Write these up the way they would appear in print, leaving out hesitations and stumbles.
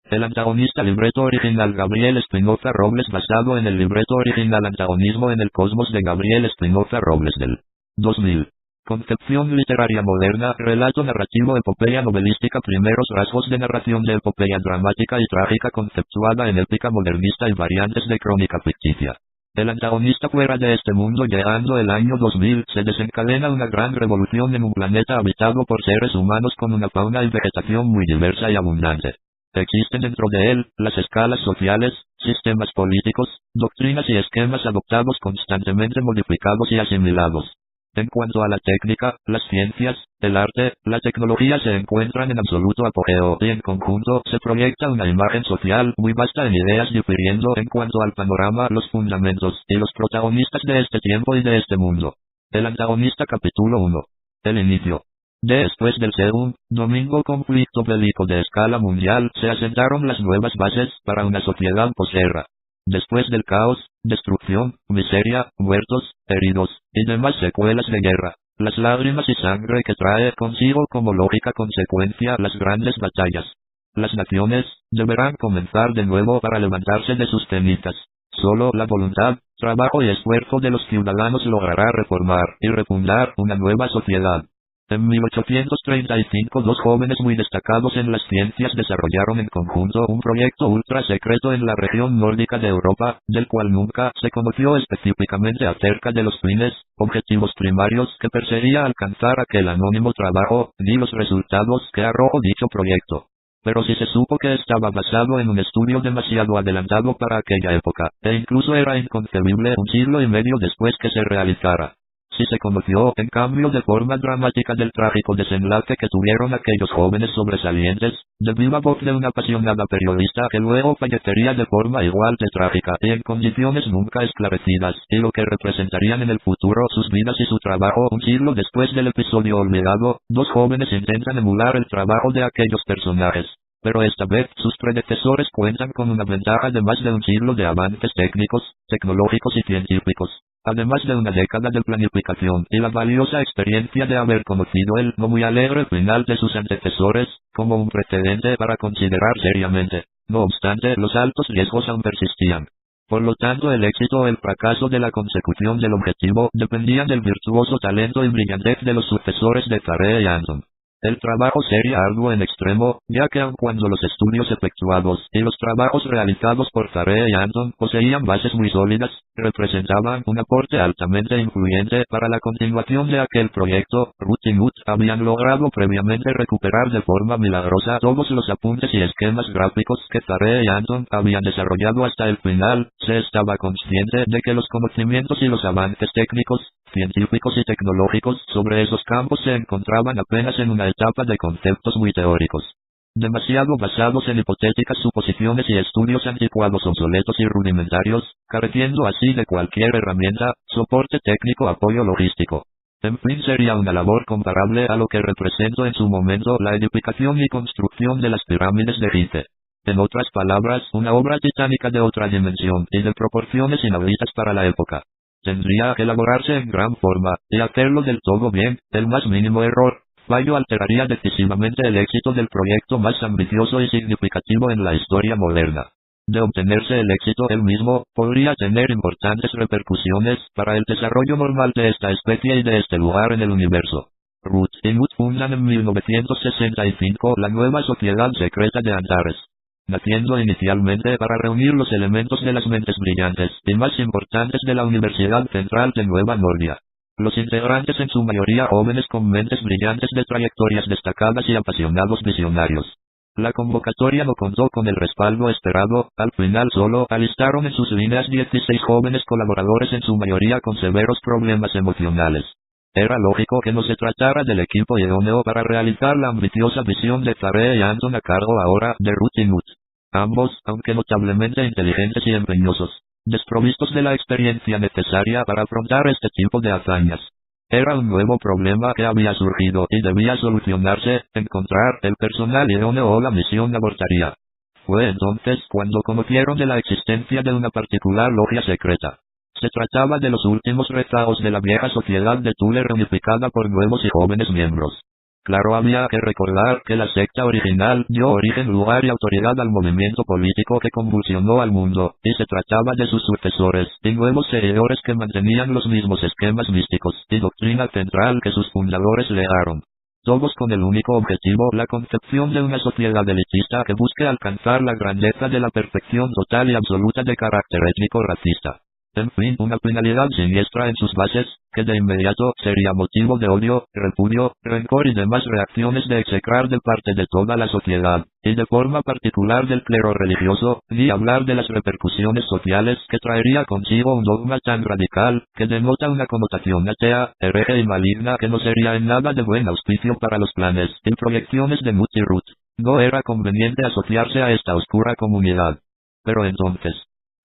El antagonista libreto original Gabriel Espinoza Robles basado en el libreto original Antagonismo en el Cosmos de Gabriel Espinoza Robles del 2000. Concepción literaria moderna, relato narrativo, epopeya novelística, primeros rasgos de narración de epopeya dramática y trágica conceptuada en épica modernista y variantes de crónica ficticia. El antagonista fuera de este mundo. Llegando el año 2000, se desencadena una gran revolución en un planeta habitado por seres humanos con una fauna y vegetación muy diversa y abundante. Existen dentro de él, las escalas sociales, sistemas políticos, doctrinas y esquemas adoptados constantemente modificados y asimilados. En cuanto a la técnica, las ciencias, el arte, la tecnología se encuentran en absoluto apogeo y en conjunto se proyecta una imagen social muy vasta en ideas difiriendo en cuanto al panorama, los fundamentos y los protagonistas de este tiempo y de este mundo. El antagonista capítulo 1. El inicio. Después del domingo conflicto bélico de escala mundial, se asentaron las nuevas bases para una sociedad posguerra. Después del caos, destrucción, miseria, muertos, heridos, y demás secuelas de guerra, las lágrimas y sangre que trae consigo como lógica consecuencia las grandes batallas. Las naciones deberán comenzar de nuevo para levantarse de sus cenizas. Solo la voluntad, trabajo y esfuerzo de los ciudadanos logrará reformar y refundar una nueva sociedad. En 1835 dos jóvenes muy destacados en las ciencias desarrollaron en conjunto un proyecto ultra secreto en la región nórdica de Europa, del cual nunca se conoció específicamente acerca de los fines, objetivos primarios que perseguía alcanzar aquel anónimo trabajo, ni los resultados que arrojó dicho proyecto. Pero sí se supo que estaba basado en un estudio demasiado adelantado para aquella época, e incluso era inconcebible un siglo y medio después que se realizara. Sí se conoció, en cambio, de forma dramática del trágico desenlace que tuvieron aquellos jóvenes sobresalientes, de viva voz de una apasionada periodista que luego fallecería de forma igual de trágica y en condiciones nunca esclarecidas, y lo que representarían en el futuro sus vidas y su trabajo. Un siglo después del episodio olvidado, dos jóvenes intentan emular el trabajo de aquellos personajes. Pero esta vez sus predecesores cuentan con una ventaja de más de un siglo de avances técnicos, tecnológicos y científicos, además de una década de planificación y la valiosa experiencia de haber conocido el no muy alegre final de sus antecesores, como un precedente para considerar seriamente. No obstante, los altos riesgos aún persistían. Por lo tanto, el éxito o el fracaso de la consecución del objetivo dependían del virtuoso talento y brillantez de los sucesores de Thayer y Anton. El trabajo sería arduo en extremo, ya que aun cuando los estudios efectuados y los trabajos realizados por Thayer y Anton poseían bases muy sólidas, representaban un aporte altamente influyente para la continuación de aquel proyecto. Ruth y Knut habían logrado previamente recuperar de forma milagrosa todos los apuntes y esquemas gráficos que Thayer y Anton habían desarrollado hasta el final. Se estaba consciente de que los conocimientos y los avances técnicos, científicos y tecnológicos sobre esos campos se encontraban apenas en una etapa de conceptos muy teóricos, demasiado basados en hipotéticas suposiciones y estudios anticuados, obsoletos y rudimentarios, careciendo así de cualquier herramienta, soporte técnico, apoyo logístico. En fin, sería una labor comparable a lo que representó en su momento la edificación y construcción de las pirámides de Gizeh. En otras palabras, una obra titánica de otra dimensión y de proporciones inauditas para la época. Tendría que elaborarse en gran forma, y hacerlo del todo bien. El más mínimo error, fallo alteraría decisivamente el éxito del proyecto más ambicioso y significativo en la historia moderna. De obtenerse el éxito él mismo, podría tener importantes repercusiones para el desarrollo normal de esta especie y de este lugar en el universo. Ruth y Knut fundan en 1965 la nueva Sociedad Secreta de Antares, naciendo inicialmente para reunir los elementos de las mentes brillantes y más importantes de la Universidad Central de Nueva Nordia. Los integrantes en su mayoría jóvenes con mentes brillantes de trayectorias destacadas y apasionados visionarios. La convocatoria no contó con el respaldo esperado. Al final solo alistaron en sus líneas 16 jóvenes colaboradores, en su mayoría con severos problemas emocionales. Era lógico que no se tratara del equipo idóneo para realizar la ambiciosa visión de Thayer y Anton, a cargo ahora de Ruth y Knut. Ambos, aunque notablemente inteligentes y empeñosos, desprovistos de la experiencia necesaria para afrontar este tipo de hazañas. Era un nuevo problema que había surgido y debía solucionarse. Encontrar el personal idóneo o la misión abortaría. Fue entonces cuando conocieron de la existencia de una particular logia secreta. Se trataba de los últimos rezagos de la vieja sociedad de Thule reunificada por nuevos y jóvenes miembros. Claro, había que recordar que la secta original dio origen, lugar y autoridad al movimiento político que convulsionó al mundo, y se trataba de sus sucesores y nuevos seguidores que mantenían los mismos esquemas místicos y doctrina central que sus fundadores legaron. Todos con el único objetivo, la concepción de una sociedad elitista que busque alcanzar la grandeza de la perfección total y absoluta de carácter étnico-racista. En fin, una finalidad siniestra en sus bases, que de inmediato sería motivo de odio, repudio, rencor y demás reacciones de execrar de parte de toda la sociedad, y de forma particular del clero religioso, ni hablar de las repercusiones sociales que traería consigo un dogma tan radical, que denota una connotación atea, hereje y maligna que no sería en nada de buen auspicio para los planes y proyecciones de Mut y Ruth. No era conveniente asociarse a esta oscura comunidad. Pero entonces,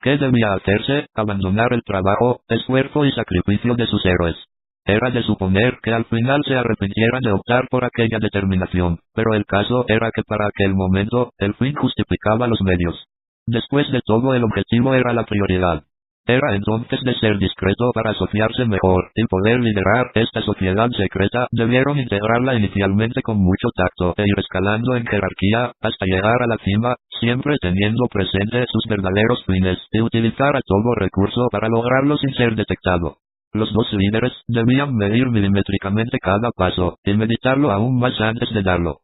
¿qué debía hacerse? Abandonar el trabajo, esfuerzo y sacrificio de sus héroes. Era de suponer que al final se arrepintieran de optar por aquella determinación, pero el caso era que para aquel momento, el fin justificaba los medios. Después de todo, el objetivo era la prioridad. Era entonces de ser discreto para asociarse mejor y poder liderar esta sociedad secreta. Debieron integrarla inicialmente con mucho tacto e ir escalando en jerarquía hasta llegar a la cima, siempre teniendo presente sus verdaderos fines y utilizar a todo recurso para lograrlo sin ser detectado. Los dos líderes debían medir milimétricamente cada paso y meditarlo aún más antes de darlo.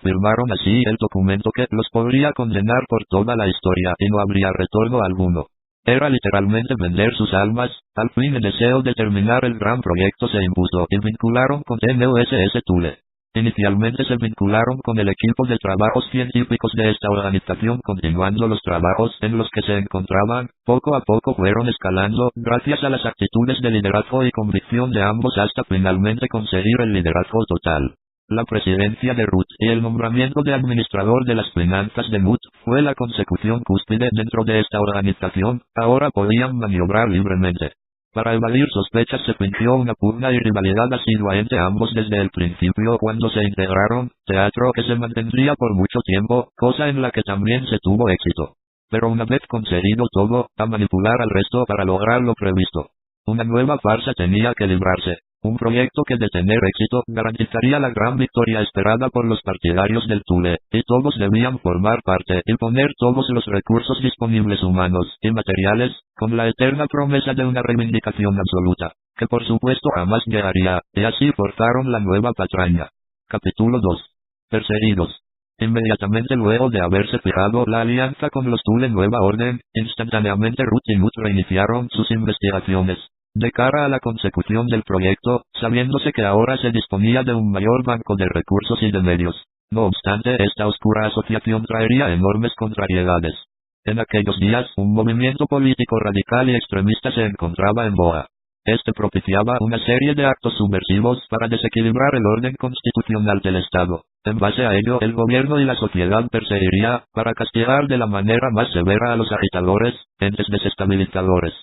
Firmaron así el documento que los podría condenar por toda la historia y no habría retorno alguno. Era literalmente vender sus almas. Al fin el deseo de terminar el gran proyecto se impuso y vincularon con TNUSS Thule. Inicialmente se vincularon con el equipo de trabajos científicos de esta organización, continuando los trabajos en los que se encontraban. Poco a poco fueron escalando, gracias a las actitudes de liderazgo y convicción de ambos, hasta finalmente conseguir el liderazgo total. La presidencia de Ruth y el nombramiento de administrador de las finanzas de Mut fue la consecución cúspide dentro de esta organización. Ahora podían maniobrar libremente. Para evadir sospechas se fingió una pugna y rivalidad asidua entre ambos desde el principio cuando se integraron, teatro que se mantendría por mucho tiempo, cosa en la que también se tuvo éxito. Pero una vez conseguido todo, a manipular al resto para lograr lo previsto. Una nueva farsa tenía que librarse. Un proyecto que de tener éxito garantizaría la gran victoria esperada por los partidarios del Thule, y todos debían formar parte y poner todos los recursos disponibles humanos y materiales, con la eterna promesa de una reivindicación absoluta, que por supuesto jamás llegaría, y así forzaron la nueva patraña. Capítulo 2. Perseguidos. Inmediatamente luego de haberse fijado la alianza con los Thule Nueva Orden, instantáneamente Ruth y Mut reiniciaron sus investigaciones. De cara a la consecución del proyecto, sabiéndose que ahora se disponía de un mayor banco de recursos y de medios. No obstante, esta oscura asociación traería enormes contrariedades. En aquellos días, un movimiento político radical y extremista se encontraba en boga. Este propiciaba una serie de actos subversivos para desequilibrar el orden constitucional del Estado. En base a ello, el gobierno y la sociedad perseguiría, para castigar de la manera más severa a los agitadores, entes desestabilizadores.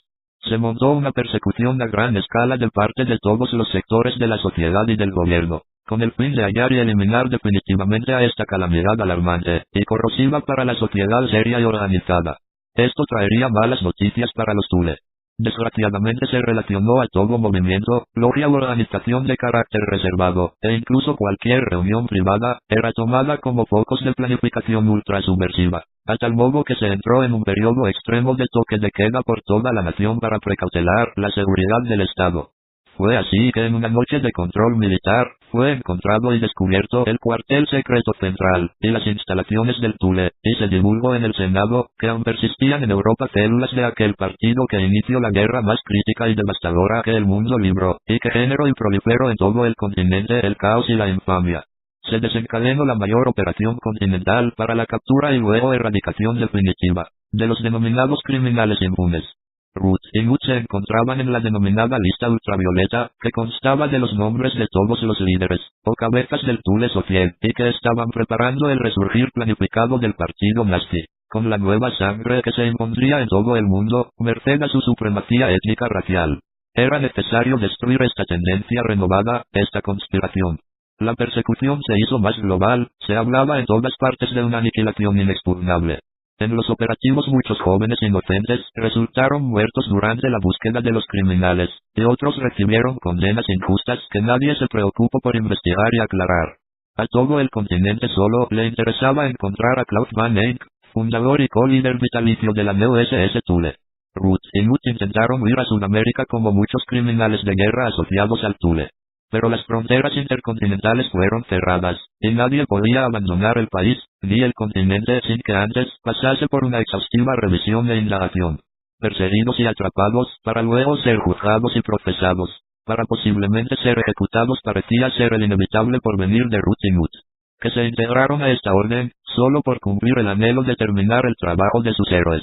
Se montó una persecución a gran escala de parte de todos los sectores de la sociedad y del gobierno, con el fin de hallar y eliminar definitivamente a esta calamidad alarmante y corrosiva para la sociedad seria y organizada. Esto traería malas noticias para los Thule. Desgraciadamente se relacionó a todo movimiento, logia u organización de carácter reservado, e incluso cualquier reunión privada, era tomada como focos de planificación ultrasubversiva, a tal modo que se entró en un periodo extremo de toque de queda por toda la nación para precautelar la seguridad del Estado. Fue así que en una noche de control militar, fue encontrado y descubierto el cuartel secreto central, y las instalaciones del Thule, y se divulgó en el Senado, que aún persistían en Europa células de aquel partido que inició la guerra más crítica y devastadora que el mundo libró, y que generó y proliferó en todo el continente el caos y la infamia. Se desencadenó la mayor operación continental para la captura y luego erradicación definitiva de los denominados criminales impunes. Ruth y Mut se encontraban en la denominada lista ultravioleta, que constaba de los nombres de todos los líderes, o cabezas del Thule social, y que estaban preparando el resurgir planificado del partido nazi, con la nueva sangre que se impondría en todo el mundo, merced a su supremacía étnica racial. Era necesario destruir esta tendencia renovada, esta conspiración. La persecución se hizo más global, se hablaba en todas partes de una aniquilación inexpugnable. En los operativos muchos jóvenes inocentes resultaron muertos durante la búsqueda de los criminales, y otros recibieron condenas injustas que nadie se preocupó por investigar y aclarar. A todo el continente solo le interesaba encontrar a Klaus Van Eyck, fundador y co-líder vitalicio de la NEO-SS Thule. Ruth y Knut intentaron huir a Sudamérica como muchos criminales de guerra asociados al Thule. Pero las fronteras intercontinentales fueron cerradas, y nadie podía abandonar el país, ni el continente sin que antes pasase por una exhaustiva revisión e indagación. Perseguidos y atrapados, para luego ser juzgados y procesados, para posiblemente ser ejecutados, parecía ser el inevitable porvenir de Ruth y Knut, que se integraron a esta orden, solo por cumplir el anhelo de terminar el trabajo de sus héroes.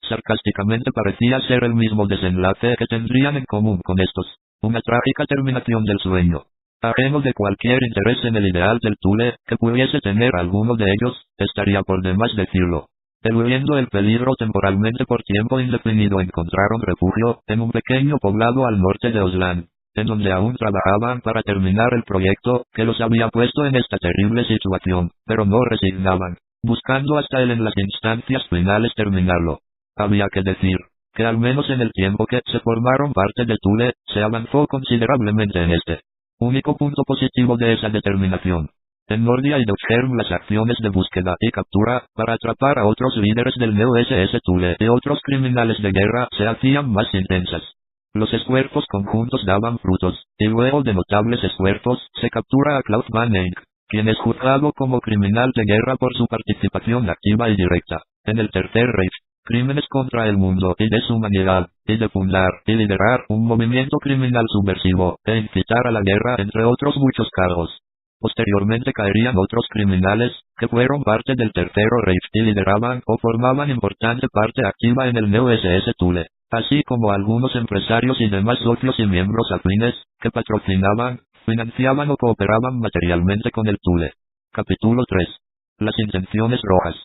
Sarcásticamente parecía ser el mismo desenlace que tendrían en común con estos, una trágica terminación del sueño. Ajeno de cualquier interés en el ideal del Thule que pudiese tener alguno de ellos, estaría por demás decirlo. Eludiendo el peligro temporalmente por tiempo indefinido, encontraron refugio en un pequeño poblado al norte de Oslan, en donde aún trabajaban para terminar el proyecto que los había puesto en esta terrible situación, pero no resignaban, buscando hasta él en las instancias finales terminarlo. Había que decir que al menos en el tiempo que se formaron parte de Thule, se avanzó considerablemente en este único punto positivo de esa determinación. En Nordia y Deutschherm las acciones de búsqueda y captura para atrapar a otros líderes del NEO-SS Thule y otros criminales de guerra se hacían más intensas. Los esfuerzos conjuntos daban frutos, y luego de notables esfuerzos se captura a Klaus Van Eyck, quien es juzgado como criminal de guerra por su participación activa y directa en el Tercer Reich, crímenes contra el mundo y de su humanidad, y de fundar y liderar un movimiento criminal subversivo, e incitar a la guerra, entre otros muchos cargos. Posteriormente caerían otros criminales, que fueron parte del Tercero Reich y lideraban o formaban importante parte activa en el NEO-SS Thule, así como algunos empresarios y demás socios y miembros afines, que patrocinaban, financiaban o cooperaban materialmente con el Thule. Capítulo 3. Las intenciones rojas.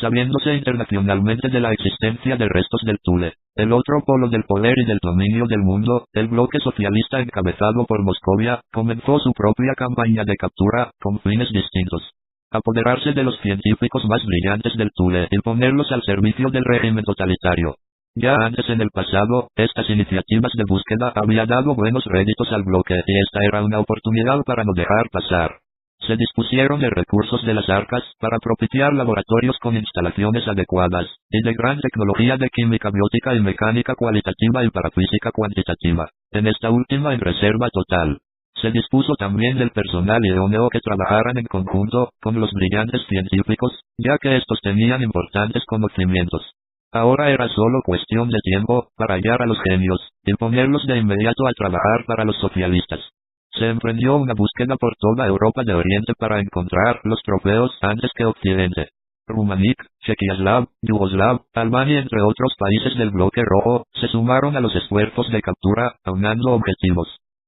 Sabiéndose internacionalmente de la existencia de restos del Thule, el otro polo del poder y del dominio del mundo, el bloque socialista encabezado por Moscovia, comenzó su propia campaña de captura, con fines distintos. Apoderarse de los científicos más brillantes del Thule y ponerlos al servicio del régimen totalitario. Ya antes en el pasado, estas iniciativas de búsqueda habían dado buenos réditos al bloque y esta era una oportunidad para no dejar pasar. Se dispusieron de recursos de las arcas para propiciar laboratorios con instalaciones adecuadas, y de gran tecnología de química biótica y mecánica cualitativa y para física cuantitativa, en esta última en reserva total. Se dispuso también del personal idóneo que trabajaran en conjunto con los brillantes científicos, ya que estos tenían importantes conocimientos. Ahora era solo cuestión de tiempo para hallar a los genios, y ponerlos de inmediato a trabajar para los socialistas. Se emprendió una búsqueda por toda Europa de Oriente para encontrar los trofeos antes que Occidente. Rumania, Checoslovaquia, Yugoslavia, Albania entre otros países del bloque rojo, se sumaron a los esfuerzos de captura, aunando objetivos.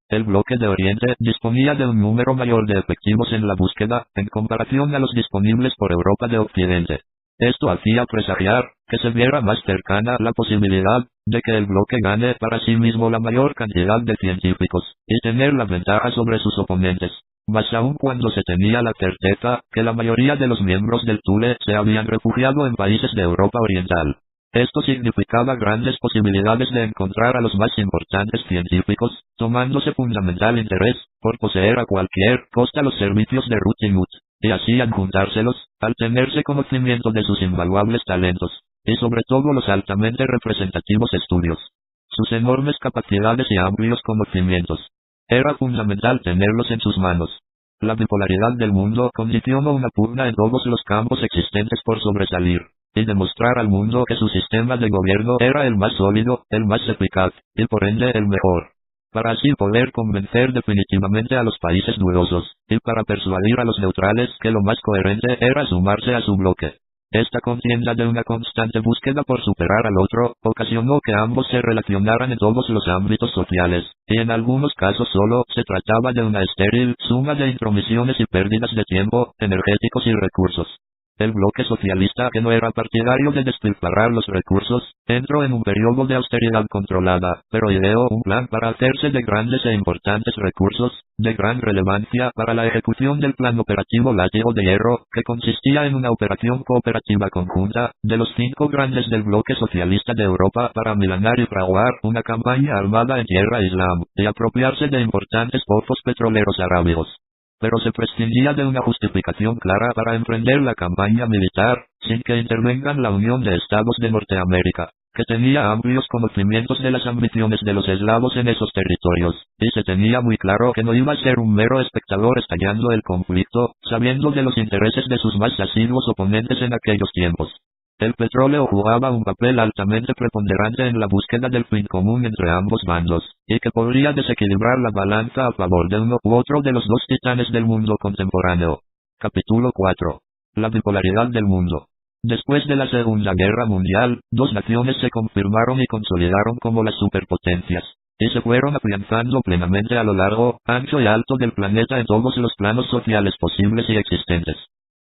El bloque de Oriente disponía de un número mayor de efectivos en la búsqueda, en comparación a los disponibles por Europa de Occidente. Esto hacía presagiar que se viera más cercana la posibilidad de que el bloque gane para sí mismo la mayor cantidad de científicos, y tener la ventaja sobre sus oponentes. Más aún cuando se tenía la certeza que la mayoría de los miembros del Thule se habían refugiado en países de Europa Oriental. Esto significaba grandes posibilidades de encontrar a los más importantes científicos, tomándose fundamental interés por poseer a cualquier costa los servicios de Ruth y Knut, y así adjuntárselos, al tenerse conocimiento de sus invaluables talentos, y sobre todo los altamente representativos estudios. Sus enormes capacidades y amplios conocimientos. Era fundamental tenerlos en sus manos. La bipolaridad del mundo condicionó una pugna en todos los campos existentes por sobresalir, y demostrar al mundo que su sistema de gobierno era el más sólido, el más eficaz, y por ende el mejor. Para así poder convencer definitivamente a los países dudosos, y para persuadir a los neutrales que lo más coherente era sumarse a su bloque. Esta contienda de una constante búsqueda por superar al otro, ocasionó que ambos se relacionaran en todos los ámbitos sociales, y en algunos casos solo se trataba de una estéril suma de intromisiones y pérdidas de tiempo, energéticos y recursos. El bloque socialista, que no era partidario de despilfarrar los recursos, entró en un periodo de austeridad controlada, pero ideó un plan para hacerse de grandes e importantes recursos, de gran relevancia para la ejecución del plan operativo Látigo de Hierro, que consistía en una operación cooperativa conjunta, de los 5 grandes del bloque socialista de Europa para milanar y fraguar una campaña armada en tierra islam, y apropiarse de importantes pozos petroleros arábigos. pero se prescindía de una justificación clara para emprender la campaña militar, sin que intervengan la Unión de Estados de Norteamérica, que tenía amplios conocimientos de las ambiciones de los eslavos en esos territorios, y se tenía muy claro que no iba a ser un mero espectador estallando el conflicto, sabiendo de los intereses de sus más asiduos oponentes en aquellos tiempos. El petróleo jugaba un papel altamente preponderante en la búsqueda del fin común entre ambos bandos, y que podría desequilibrar la balanza a favor de uno u otro de los dos titanes del mundo contemporáneo. Capítulo 4. La bipolaridad del mundo. Después de la Segunda Guerra Mundial, dos naciones se confirmaron y consolidaron como las superpotencias, y se fueron afianzando plenamente a lo largo, ancho y alto del planeta en todos los planos sociales posibles y existentes,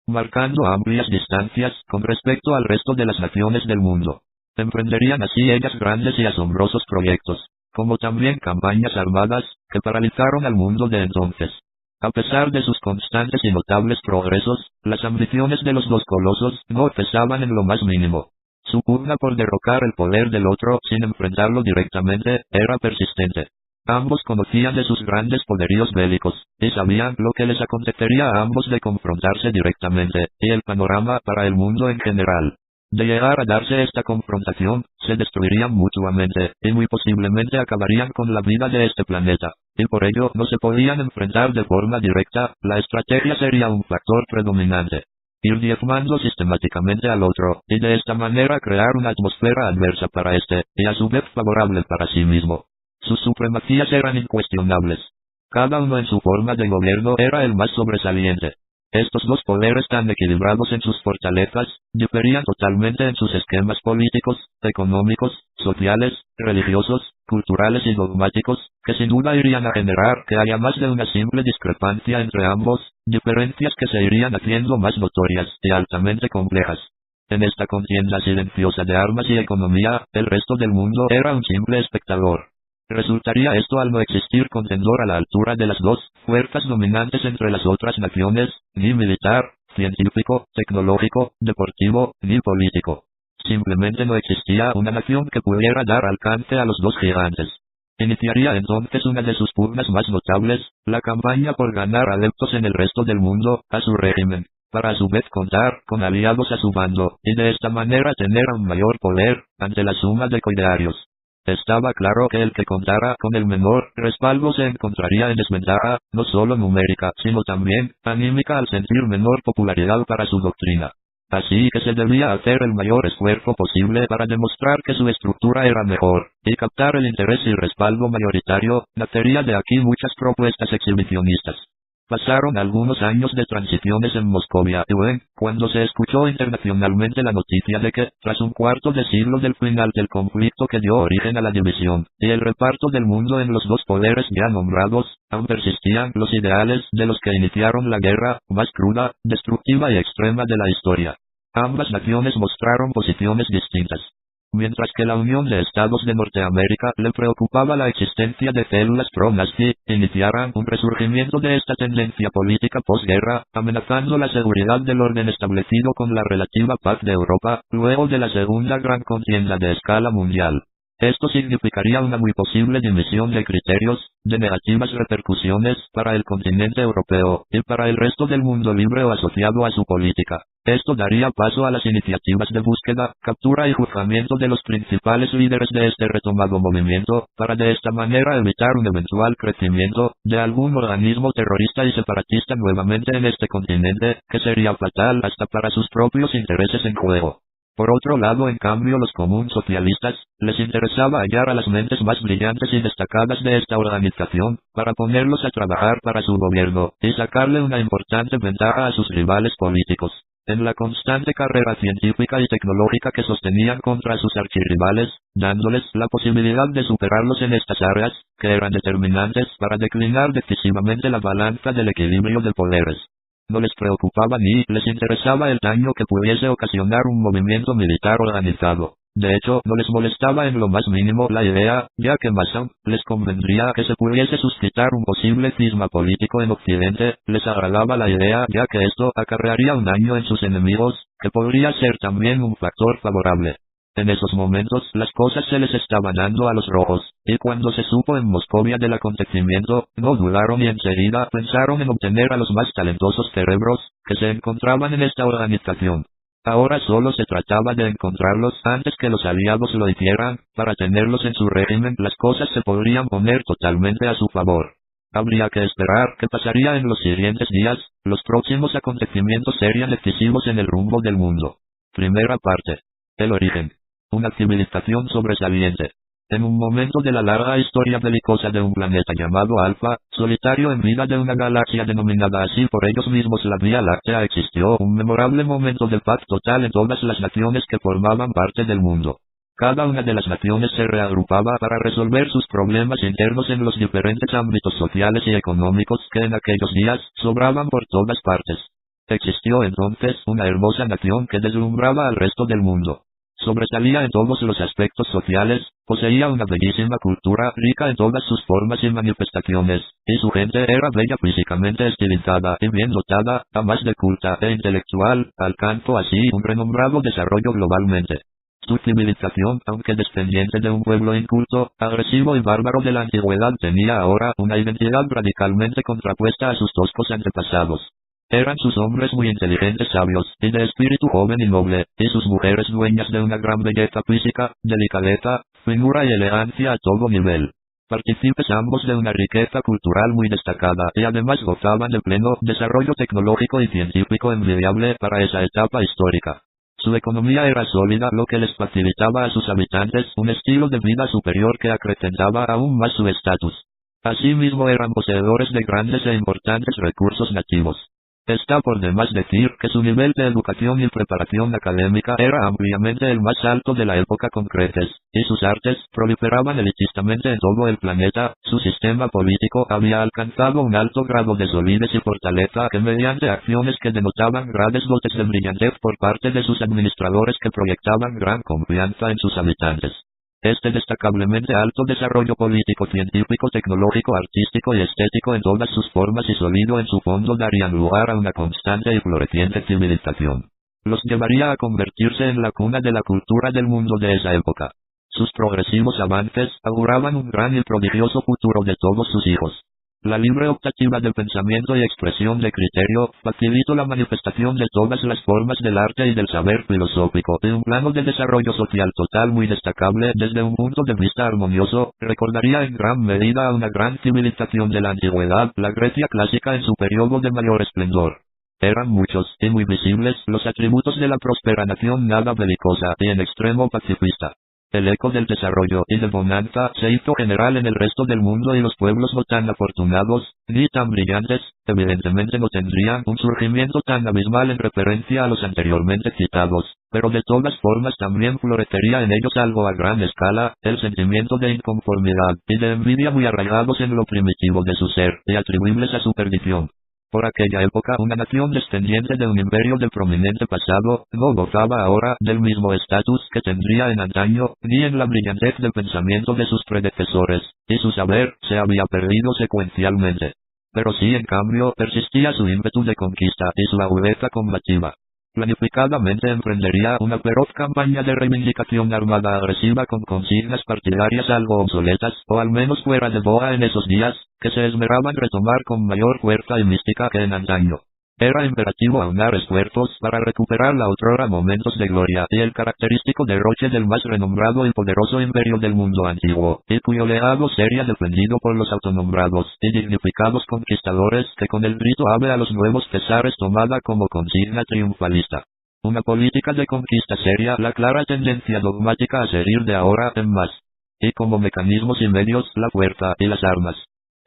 marcando amplias distancias con respecto al resto de las naciones del mundo. Emprenderían así ellas grandes y asombrosos proyectos, como también campañas armadas, que paralizaron al mundo de entonces. A pesar de sus constantes y notables progresos, las ambiciones de los dos colosos no cesaban en lo más mínimo. Su pugna por derrocar el poder del otro sin enfrentarlo directamente, era persistente. Ambos conocían de sus grandes poderíos bélicos, y sabían lo que les acontecería a ambos de confrontarse directamente, y el panorama para el mundo en general. De llegar a darse esta confrontación, se destruirían mutuamente, y muy posiblemente acabarían con la vida de este planeta, y por ello no se podían enfrentar de forma directa. La estrategia sería un factor predominante. Ir diezmando sistemáticamente al otro, y de esta manera crear una atmósfera adversa para este, y a su vez favorable para sí mismo. Sus supremacías eran incuestionables. Cada uno en su forma de gobierno era el más sobresaliente. Estos dos poderes tan equilibrados en sus fortalezas, diferían totalmente en sus esquemas políticos, económicos, sociales, religiosos, culturales y dogmáticos, que sin duda irían a generar que haya más de una simple discrepancia entre ambos, diferencias que se irían haciendo más notorias y altamente complejas. En esta contienda silenciosa de armas y economía, el resto del mundo era un simple espectador. Resultaría esto al no existir contendor a la altura de las dos fuerzas dominantes entre las otras naciones, ni militar, científico, tecnológico, deportivo, ni político. Simplemente no existía una nación que pudiera dar alcance a los dos gigantes. Iniciaría entonces una de sus pugnas más notables, la campaña por ganar adeptos en el resto del mundo, a su régimen, para a su vez contar con aliados a su bando, y de esta manera tener un mayor poder, ante la suma de coidearios. Estaba claro que el que contara con el menor respaldo se encontraría en desventaja, no solo numérica, sino también anímica al sentir menor popularidad para su doctrina. Así que se debía hacer el mayor esfuerzo posible para demostrar que su estructura era mejor, y captar el interés y respaldo mayoritario. Nacería de aquí muchas propuestas exhibicionistas. Pasaron algunos años de transiciones en Moscovia y Wen, cuando se escuchó internacionalmente la noticia de que, tras un cuarto de siglo del final del conflicto que dio origen a la división, y el reparto del mundo en los dos poderes ya nombrados, aún persistían los ideales de los que iniciaron la guerra, más cruda, destructiva y extrema de la historia. Ambas naciones mostraron posiciones distintas. Mientras que la Unión de Estados de Norteamérica le preocupaba la existencia de células pro-nazi, iniciaran un resurgimiento de esta tendencia política posguerra, amenazando la seguridad del orden establecido con la relativa paz de Europa, luego de la segunda gran contienda de escala mundial. Esto significaría una muy posible dimisión de criterios, de negativas repercusiones para el continente europeo, y para el resto del mundo libre o asociado a su política. Esto daría paso a las iniciativas de búsqueda, captura y juzgamiento de los principales líderes de este retomado movimiento, para de esta manera evitar un eventual crecimiento de algún organismo terrorista y separatista nuevamente en este continente, que sería fatal hasta para sus propios intereses en juego. Por otro lado, en cambio, los comuns socialistas, les interesaba hallar a las mentes más brillantes y destacadas de esta organización, para ponerlos a trabajar para su gobierno, y sacarle una importante ventaja a sus rivales políticos. En la constante carrera científica y tecnológica que sostenían contra sus archirrivales, dándoles la posibilidad de superarlos en estas áreas, que eran determinantes para declinar decisivamente la balanza del equilibrio de poderes. No les preocupaba ni les interesaba el daño que pudiese ocasionar un movimiento militar organizado. De hecho, no les molestaba en lo más mínimo la idea, ya que más aún, les convendría que se pudiese suscitar un posible cisma político en Occidente. Les agradaba la idea, ya que esto acarrearía un daño en sus enemigos, que podría ser también un factor favorable. En esos momentos las cosas se les estaban dando a los rojos, y cuando se supo en Moscovia del acontecimiento, no dudaron y enseguida pensaron en obtener a los más talentosos cerebros que se encontraban en esta organización. Ahora solo se trataba de encontrarlos antes que los aliados lo hicieran. Para tenerlos en su régimen las cosas se podrían poner totalmente a su favor. Habría que esperar qué pasaría en los siguientes días. Los próximos acontecimientos serían decisivos en el rumbo del mundo. Primera parte. El origen. Una civilización sobresaliente. En un momento de la larga historia belicosa de un planeta llamado Alfa, solitario en vida de una galaxia denominada así por ellos mismos la Vía Láctea, existió un memorable momento de paz total en todas las naciones que formaban parte del mundo. Cada una de las naciones se reagrupaba para resolver sus problemas internos en los diferentes ámbitos sociales y económicos que en aquellos días sobraban por todas partes. Existió entonces una hermosa nación que deslumbraba al resto del mundo. Sobresalía en todos los aspectos sociales, poseía una bellísima cultura rica en todas sus formas y manifestaciones, y su gente era bella físicamente estilizada y bien dotada, además de culta e intelectual, alcanzó así un renombrado desarrollo globalmente. Su civilización, aunque descendiente de un pueblo inculto, agresivo y bárbaro de la antigüedad, tenía ahora una identidad radicalmente contrapuesta a sus toscos antepasados. Eran sus hombres muy inteligentes, sabios, y de espíritu joven y noble, y sus mujeres dueñas de una gran belleza física, delicadeza, finura y elegancia a todo nivel. Partícipes ambos de una riqueza cultural muy destacada, y además gozaban de pleno desarrollo tecnológico y científico envidiable para esa etapa histórica. Su economía era sólida, lo que les facilitaba a sus habitantes un estilo de vida superior que acrecentaba aún más su estatus. Asimismo eran poseedores de grandes e importantes recursos nativos. Está por demás decir que su nivel de educación y preparación académica era ampliamente el más alto de la época con creces, y sus artes proliferaban elitistamente en todo el planeta. Su sistema político había alcanzado un alto grado de solidez y fortaleza que mediante acciones que denotaban grandes dotes de brillantez por parte de sus administradores que proyectaban gran confianza en sus habitantes. Este destacablemente alto desarrollo político, científico, tecnológico, artístico y estético en todas sus formas y sólido en su fondo darían lugar a una constante y floreciente civilización. Los llevaría a convertirse en la cuna de la cultura del mundo de esa época. Sus progresivos avances auguraban un gran y prodigioso futuro de todos sus hijos. La libre optativa de pensamiento y expresión de criterio facilitó la manifestación de todas las formas del arte y del saber filosófico y un plano de desarrollo social total muy destacable desde un punto de vista armonioso. Recordaría en gran medida a una gran civilización de la antigüedad, la Grecia clásica en su periodo de mayor esplendor. Eran muchos y muy visibles los atributos de la próspera nación nada belicosa y en extremo pacifista. El eco del desarrollo y de bonanza se hizo general en el resto del mundo y los pueblos no tan afortunados, ni tan brillantes, evidentemente no tendrían un surgimiento tan abismal en referencia a los anteriormente citados, pero de todas formas también florecería en ellos algo a gran escala, el sentimiento de inconformidad y de envidia muy arraigados en lo primitivo de su ser y atribuibles a su perdición. Por aquella época una nación descendiente de un imperio de prominente pasado, no gozaba ahora del mismo estatus que tendría en antaño, ni en la brillantez del pensamiento de sus predecesores, y su saber se había perdido secuencialmente. Pero sí en cambio persistía su ímpetu de conquista y su agudeza combativa. Planificadamente emprendería una feroz campaña de reivindicación armada agresiva con consignas partidarias algo obsoletas, o al menos fuera de boga en esos días, que se esmeraban retomar con mayor fuerza y mística que en antaño. Era imperativo aunar esfuerzos para recuperar la otrora momentos de gloria y el característico derroche del más renombrado y poderoso imperio del mundo antiguo, y cuyo legado sería defendido por los autonombrados y dignificados conquistadores que con el grito ave a los nuevos cesares tomada como consigna triunfalista. Una política de conquista seria la clara tendencia dogmática a seguir de ahora en más. Y como mecanismos y medios la fuerza y las armas.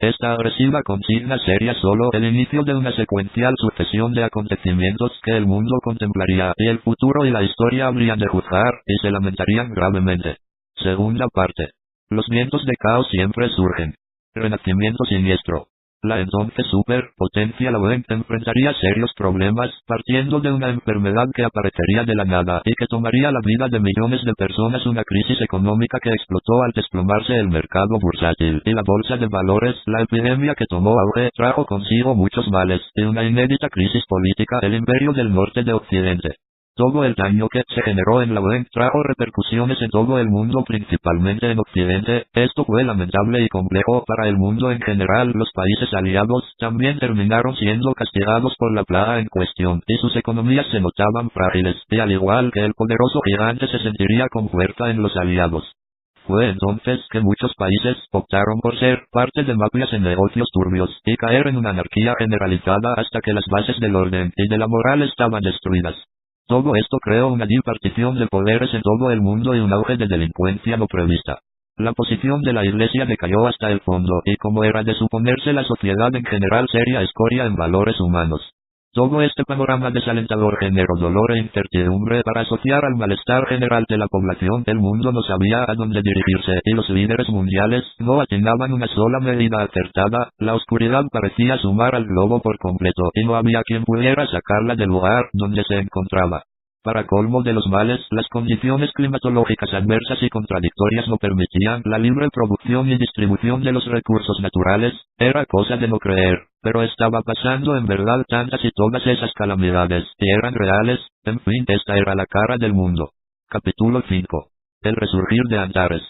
Esta agresiva consigna sería solo el inicio de una secuencial sucesión de acontecimientos que el mundo contemplaría y el futuro y la historia habrían de juzgar y se lamentarían gravemente. Segunda parte. Los vientos de caos siempre surgen. Renacimiento siniestro. La entonces superpotencia la OEN enfrentaría serios problemas partiendo de una enfermedad que aparecería de la nada y que tomaría la vida de millones de personas, una crisis económica que explotó al desplomarse el mercado bursátil y la bolsa de valores, la epidemia que tomó auge trajo consigo muchos males y una inédita crisis política, el imperio del norte de Occidente. Todo el daño que se generó en la UN trajo repercusiones en todo el mundo, principalmente en Occidente. Esto fue lamentable y complejo para el mundo en general. Los países aliados también terminaron siendo castigados por la plaga en cuestión, y sus economías se notaban frágiles, y al igual que el poderoso gigante se sentiría con fuerza en los aliados. Fue entonces que muchos países optaron por ser parte de mafias en negocios turbios, y caer en una anarquía generalizada hasta que las bases del orden y de la moral estaban destruidas. Todo esto creó una dispartición de poderes en todo el mundo y un auge de delincuencia no prevista. La posición de la Iglesia decayó hasta el fondo, y como era de suponerse, la sociedad en general sería escoria en valores humanos. Todo este panorama desalentador generó dolor e incertidumbre para asociar al malestar general de la población. El mundo no sabía a dónde dirigirse, y los líderes mundiales no atinaban una sola medida acertada. La oscuridad parecía sumar al globo por completo, y no había quien pudiera sacarla del lugar donde se encontraba. Para colmo de los males, las condiciones climatológicas adversas y contradictorias no permitían la libre producción y distribución de los recursos naturales. Era cosa de no creer, pero estaba pasando en verdad. Tantas y todas esas calamidades, y eran reales. En fin, esta era la cara del mundo. Capítulo 5. El resurgir de Antares.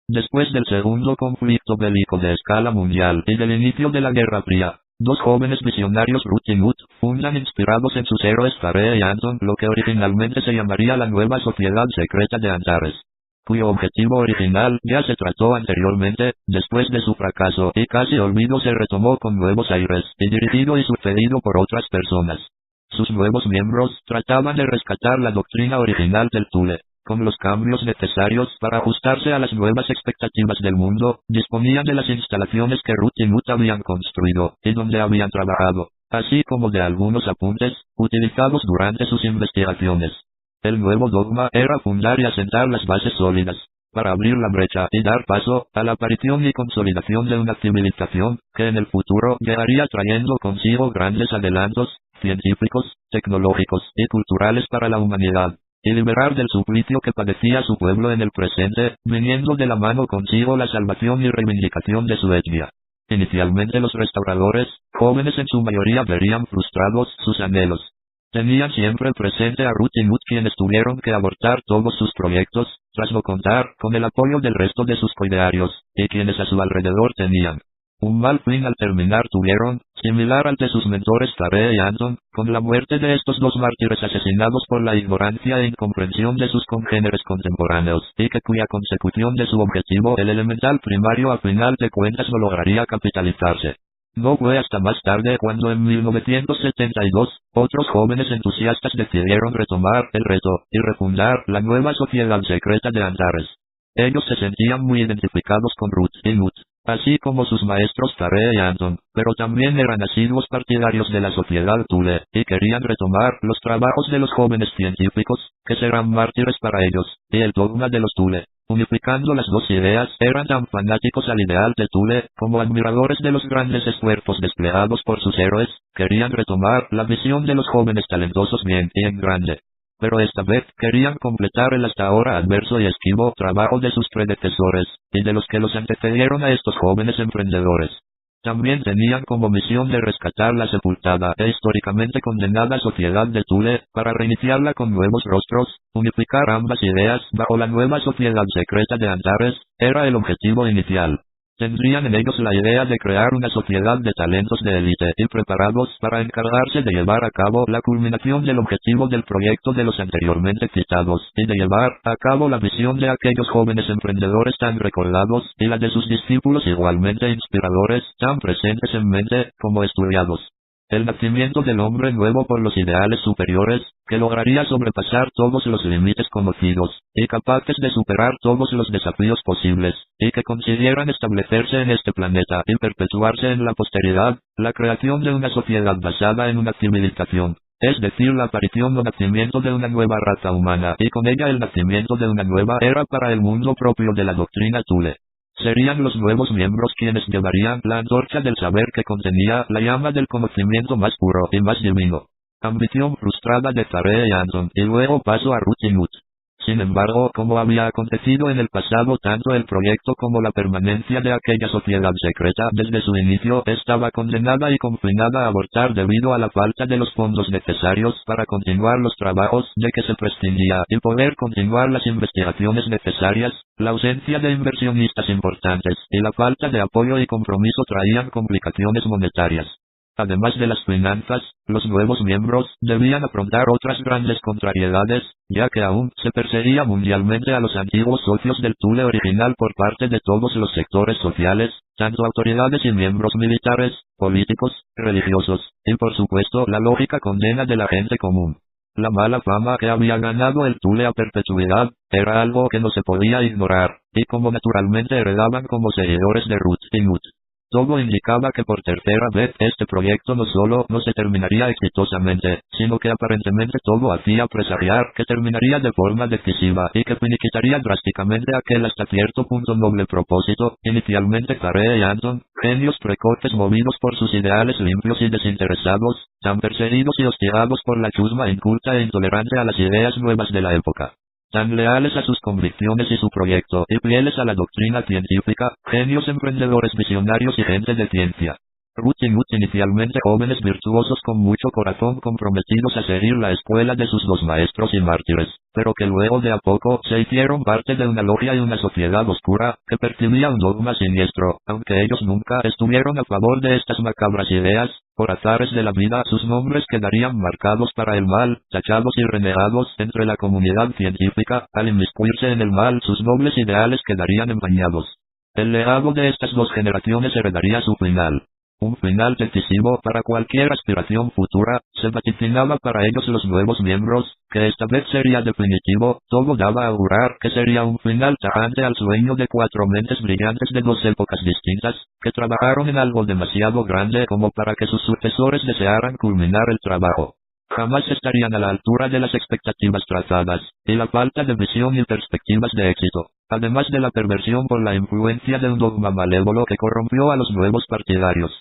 Después del segundo conflicto bélico de escala mundial y del inicio de la Guerra Fría, dos jóvenes visionarios, Ruth y Knut, fundan, inspirados en sus héroes Tare y Anton, lo que originalmente se llamaría la nueva Sociedad Secreta de Antares, cuyo objetivo original ya se trató anteriormente. Después de su fracaso y casi olvido, se retomó con nuevos aires, y dirigido y sucedido por otras personas. Sus nuevos miembros trataban de rescatar la doctrina original del Thule, con los cambios necesarios para ajustarse a las nuevas expectativas del mundo. Disponían de las instalaciones que Ruth y Knut habían construido, y donde habían trabajado, así como de algunos apuntes, utilizados durante sus investigaciones. El nuevo dogma era fundar y asentar las bases sólidas, para abrir la brecha y dar paso a la aparición y consolidación de una civilización, que en el futuro llegaría trayendo consigo grandes adelantos, científicos, tecnológicos y culturales para la humanidad, y liberar del suplicio que padecía su pueblo en el presente, viniendo de la mano consigo la salvación y reivindicación de su etnia. Inicialmente los restauradores, jóvenes en su mayoría, verían frustrados sus anhelos. Tenían siempre presente a Ruth y Knut, quienes tuvieron que abortar todos sus proyectos, tras no contar con el apoyo del resto de sus coidearios, y quienes a su alrededor tenían un mal fin al terminar. Tuvieron, similar al de sus mentores Tare y Anton, con la muerte de estos dos mártires asesinados por la ignorancia e incomprensión de sus congéneres contemporáneos, y que cuya consecución de su objetivo, el elemental primario, a final de cuentas no lograría capitalizarse. No fue hasta más tarde cuando en 1972, otros jóvenes entusiastas decidieron retomar el reto, y refundar la nueva Sociedad Secreta de Antares. Ellos se sentían muy identificados con Ruth y Knut, así como sus maestros Tare y Anton, pero también eran asiduos partidarios de la Sociedad Thule, y querían retomar los trabajos de los jóvenes científicos, que serán mártires para ellos, y el dogma de los Thule. Unificando las dos ideas, eran tan fanáticos al ideal de Thule, como admiradores de los grandes esfuerzos desplegados por sus héroes. Querían retomar la visión de los jóvenes talentosos bien y en grande. Pero esta vez querían completar el hasta ahora adverso y esquivo trabajo de sus predecesores, y de los que los antecedieron a estos jóvenes emprendedores. También tenían como misión de rescatar la sepultada e históricamente condenada Sociedad de Thule, para reiniciarla con nuevos rostros. Unificar ambas ideas bajo la nueva Sociedad Secreta de Antares era el objetivo inicial. Tendrían en ellos la idea de crear una sociedad de talentos de élite y preparados para encargarse de llevar a cabo la culminación del objetivo del proyecto de los anteriormente citados, y de llevar a cabo la visión de aquellos jóvenes emprendedores tan recordados, y la de sus discípulos igualmente inspiradores, tan presentes en mente como estudiados. El nacimiento del hombre nuevo por los ideales superiores, que lograría sobrepasar todos los límites conocidos, y capaces de superar todos los desafíos posibles, y que consiguieran establecerse en este planeta y perpetuarse en la posteridad. La creación de una sociedad basada en una civilización, es decir, la aparición o nacimiento de una nueva raza humana, y con ella el nacimiento de una nueva era para el mundo propio de la doctrina Thule. Serían los nuevos miembros quienes llevarían la antorcha del saber que contenía la llama del conocimiento más puro y más divino. Ambición frustrada de Tare y Anton, y luego paso a Ruth y Knut. Sin embargo, como había acontecido en el pasado, tanto el proyecto como la permanencia de aquella sociedad secreta desde su inicio estaba condenada y confinada a abortar debido a la falta de los fondos necesarios para continuar los trabajos de que se prescindía y poder continuar las investigaciones necesarias. La ausencia de inversionistas importantes y la falta de apoyo y compromiso traían complicaciones monetarias. Además de las finanzas, los nuevos miembros debían afrontar otras grandes contrariedades, ya que aún se perseguía mundialmente a los antiguos socios del Thule original por parte de todos los sectores sociales, tanto autoridades y miembros militares, políticos, religiosos, y por supuesto la lógica condena de la gente común. La mala fama que había ganado el Thule a perpetuidad, era algo que no se podía ignorar, y como naturalmente heredaban como seguidores de Ruth y Nut. Todo indicaba que por tercera vez este proyecto no solo no se terminaría exitosamente, sino que aparentemente todo hacía presagiar que terminaría de forma decisiva y que finiquitaría drásticamente aquel hasta cierto punto noble propósito. Inicialmente Carey y Anton, genios precoces movidos por sus ideales limpios y desinteresados, tan perseguidos y hostigados por la chusma inculta e intolerante a las ideas nuevas de la época. Tan leales a sus convicciones y su proyecto y fieles a la doctrina científica, genios emprendedores visionarios y gente de ciencia. Ruth y Nut inicialmente jóvenes virtuosos con mucho corazón comprometidos a seguir la escuela de sus dos maestros y mártires, pero que luego de a poco se hicieron parte de una logia y una sociedad oscura, que percibía un dogma siniestro, aunque ellos nunca estuvieron a favor de estas macabras ideas. Por azares de la vida sus nombres quedarían marcados para el mal, tachados y renegados entre la comunidad científica. Al inmiscuirse en el mal sus nobles ideales quedarían empañados. El legado de estas dos generaciones heredaría su final. Un final decisivo para cualquier aspiración futura, se vaticinaba para ellos los nuevos miembros, que esta vez sería definitivo. Todo daba a augurar que sería un final tajante al sueño de cuatro mentes brillantes de dos épocas distintas, que trabajaron en algo demasiado grande como para que sus sucesores desearan culminar el trabajo. Jamás estarían a la altura de las expectativas trazadas, y la falta de visión y perspectivas de éxito, además de la perversión por la influencia de un dogma malévolo que corrompió a los nuevos partidarios.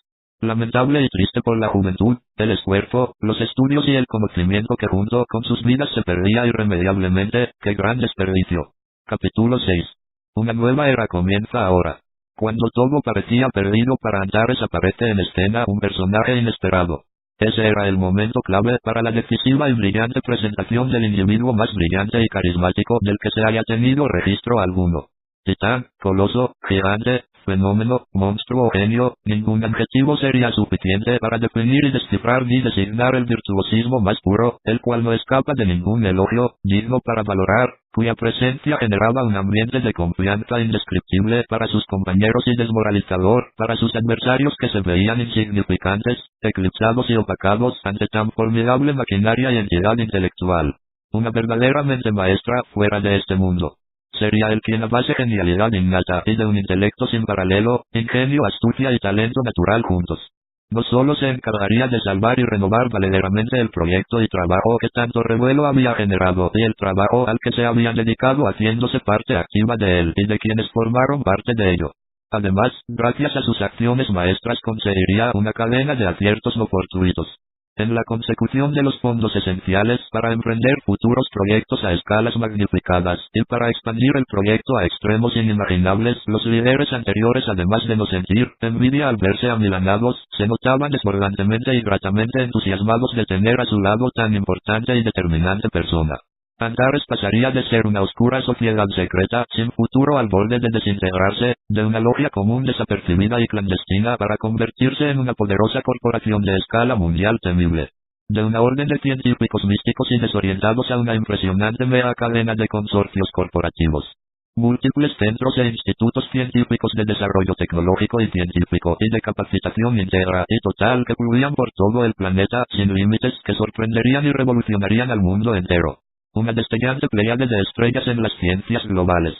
Lamentable y triste por la juventud, el esfuerzo, los estudios y el conocimiento que junto con sus vidas se perdía irremediablemente. ¡Qué gran desperdicio! Capítulo 6. Una nueva era comienza ahora. Cuando todo parecía perdido para Antares aparece en escena un personaje inesperado. Ese era el momento clave para la decisiva y brillante presentación del individuo más brillante y carismático del que se haya tenido registro alguno. Titán, coloso, gigante, fenómeno, monstruo o genio, ningún adjetivo sería suficiente para definir y descifrar ni designar el virtuosismo más puro, el cual no escapa de ningún elogio, digno para valorar, cuya presencia generaba un ambiente de confianza indescriptible para sus compañeros y desmoralizador para sus adversarios que se veían insignificantes, eclipsados y opacados ante tan formidable maquinaria y entidad intelectual. Una verdadera mente maestra fuera de este mundo. Sería él quien a base genialidad innata y de un intelecto sin paralelo, ingenio, astucia y talento natural juntos. No solo se encargaría de salvar y renovar valerosamente el proyecto y trabajo que tanto revuelo había generado y el trabajo al que se habían dedicado haciéndose parte activa de él y de quienes formaron parte de ello. Además, gracias a sus acciones maestras conseguiría una cadena de aciertos no fortuitos. En la consecución de los fondos esenciales para emprender futuros proyectos a escalas magnificadas y para expandir el proyecto a extremos inimaginables, los líderes anteriores, además de no sentir envidia al verse amilanados, se notaban desbordantemente y gratamente entusiasmados de tener a su lado tan importante y determinante persona. Antares pasaría de ser una oscura sociedad secreta, sin futuro al borde de desintegrarse, de una logia común desapercibida y clandestina para convertirse en una poderosa corporación de escala mundial temible. De una orden de científicos místicos y desorientados a una impresionante mega cadena de consorcios corporativos. Múltiples centros e institutos científicos de desarrollo tecnológico y científico y de capacitación íntegra y total que fluían por todo el planeta sin límites que sorprenderían y revolucionarían al mundo entero. Una destellante pléyade de estrellas en las ciencias globales.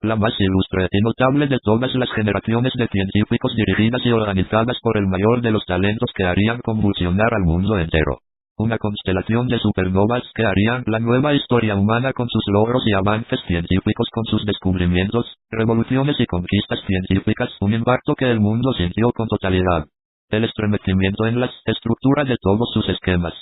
La más ilustre y notable de todas las generaciones de científicos dirigidas y organizadas por el mayor de los talentos que harían convulsionar al mundo entero. Una constelación de supernovas que harían la nueva historia humana con sus logros y avances científicos, con sus descubrimientos, revoluciones y conquistas científicas, un impacto que el mundo sintió con totalidad. El estremecimiento en las estructuras de todos sus esquemas.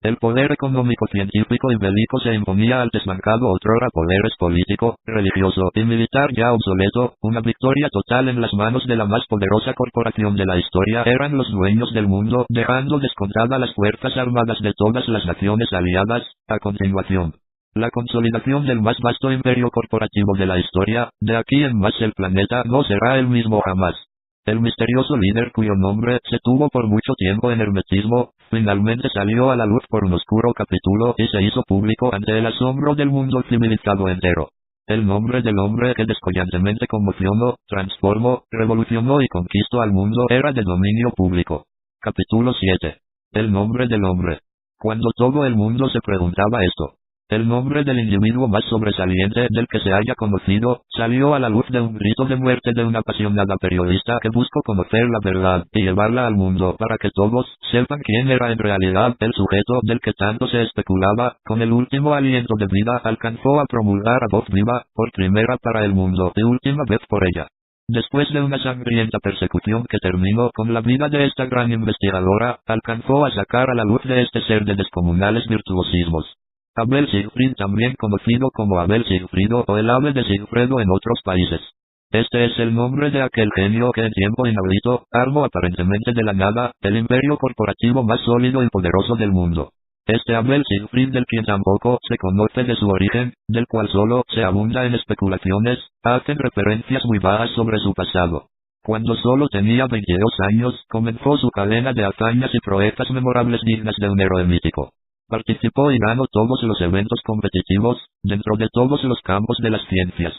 El poder económico, científico y bélico se imponía al desbancado otrora poderes político, religioso y militar ya obsoleto. Una victoria total en las manos de la más poderosa corporación de la historia. Eran los dueños del mundo, dejando descontada las fuerzas armadas de todas las naciones aliadas. A continuación, la consolidación del más vasto imperio corporativo de la historia. De aquí en más el planeta no será el mismo jamás. El misterioso líder, cuyo nombre se tuvo por mucho tiempo en hermetismo, finalmente salió a la luz por un oscuro capítulo y se hizo público ante el asombro del mundo civilizado entero. El nombre del hombre que descollantemente conmocionó, transformó, revolucionó y conquistó al mundo era de dominio público. Capítulo 7. El nombre del hombre. Cuando todo el mundo se preguntaba esto, el nombre del individuo más sobresaliente del que se haya conocido, salió a la luz de un grito de muerte de una apasionada periodista que buscó conocer la verdad y llevarla al mundo para que todos sepan quién era en realidad el sujeto del que tanto se especulaba. Con el último aliento de vida alcanzó a promulgar a voz viva, por primera para el mundo y última vez por ella. Después de una sangrienta persecución que terminó con la vida de esta gran investigadora, alcanzó a sacar a la luz de este ser de descomunales virtuosismos. Abel Siegfried, también conocido como Abel Sigfrido o el ave de Sigfredo en otros países. Este es el nombre de aquel genio que en tiempo inaudito, armó aparentemente de la nada, el imperio corporativo más sólido y poderoso del mundo. Este Abel Siegfried, del quien tampoco se conoce de su origen, del cual solo se abunda en especulaciones, hacen referencias muy vagas sobre su pasado. Cuando solo tenía 22 años, comenzó su cadena de hazañas y proezas memorables dignas de un héroe mítico. Participó y ganó todos los eventos competitivos, dentro de todos los campos de las ciencias.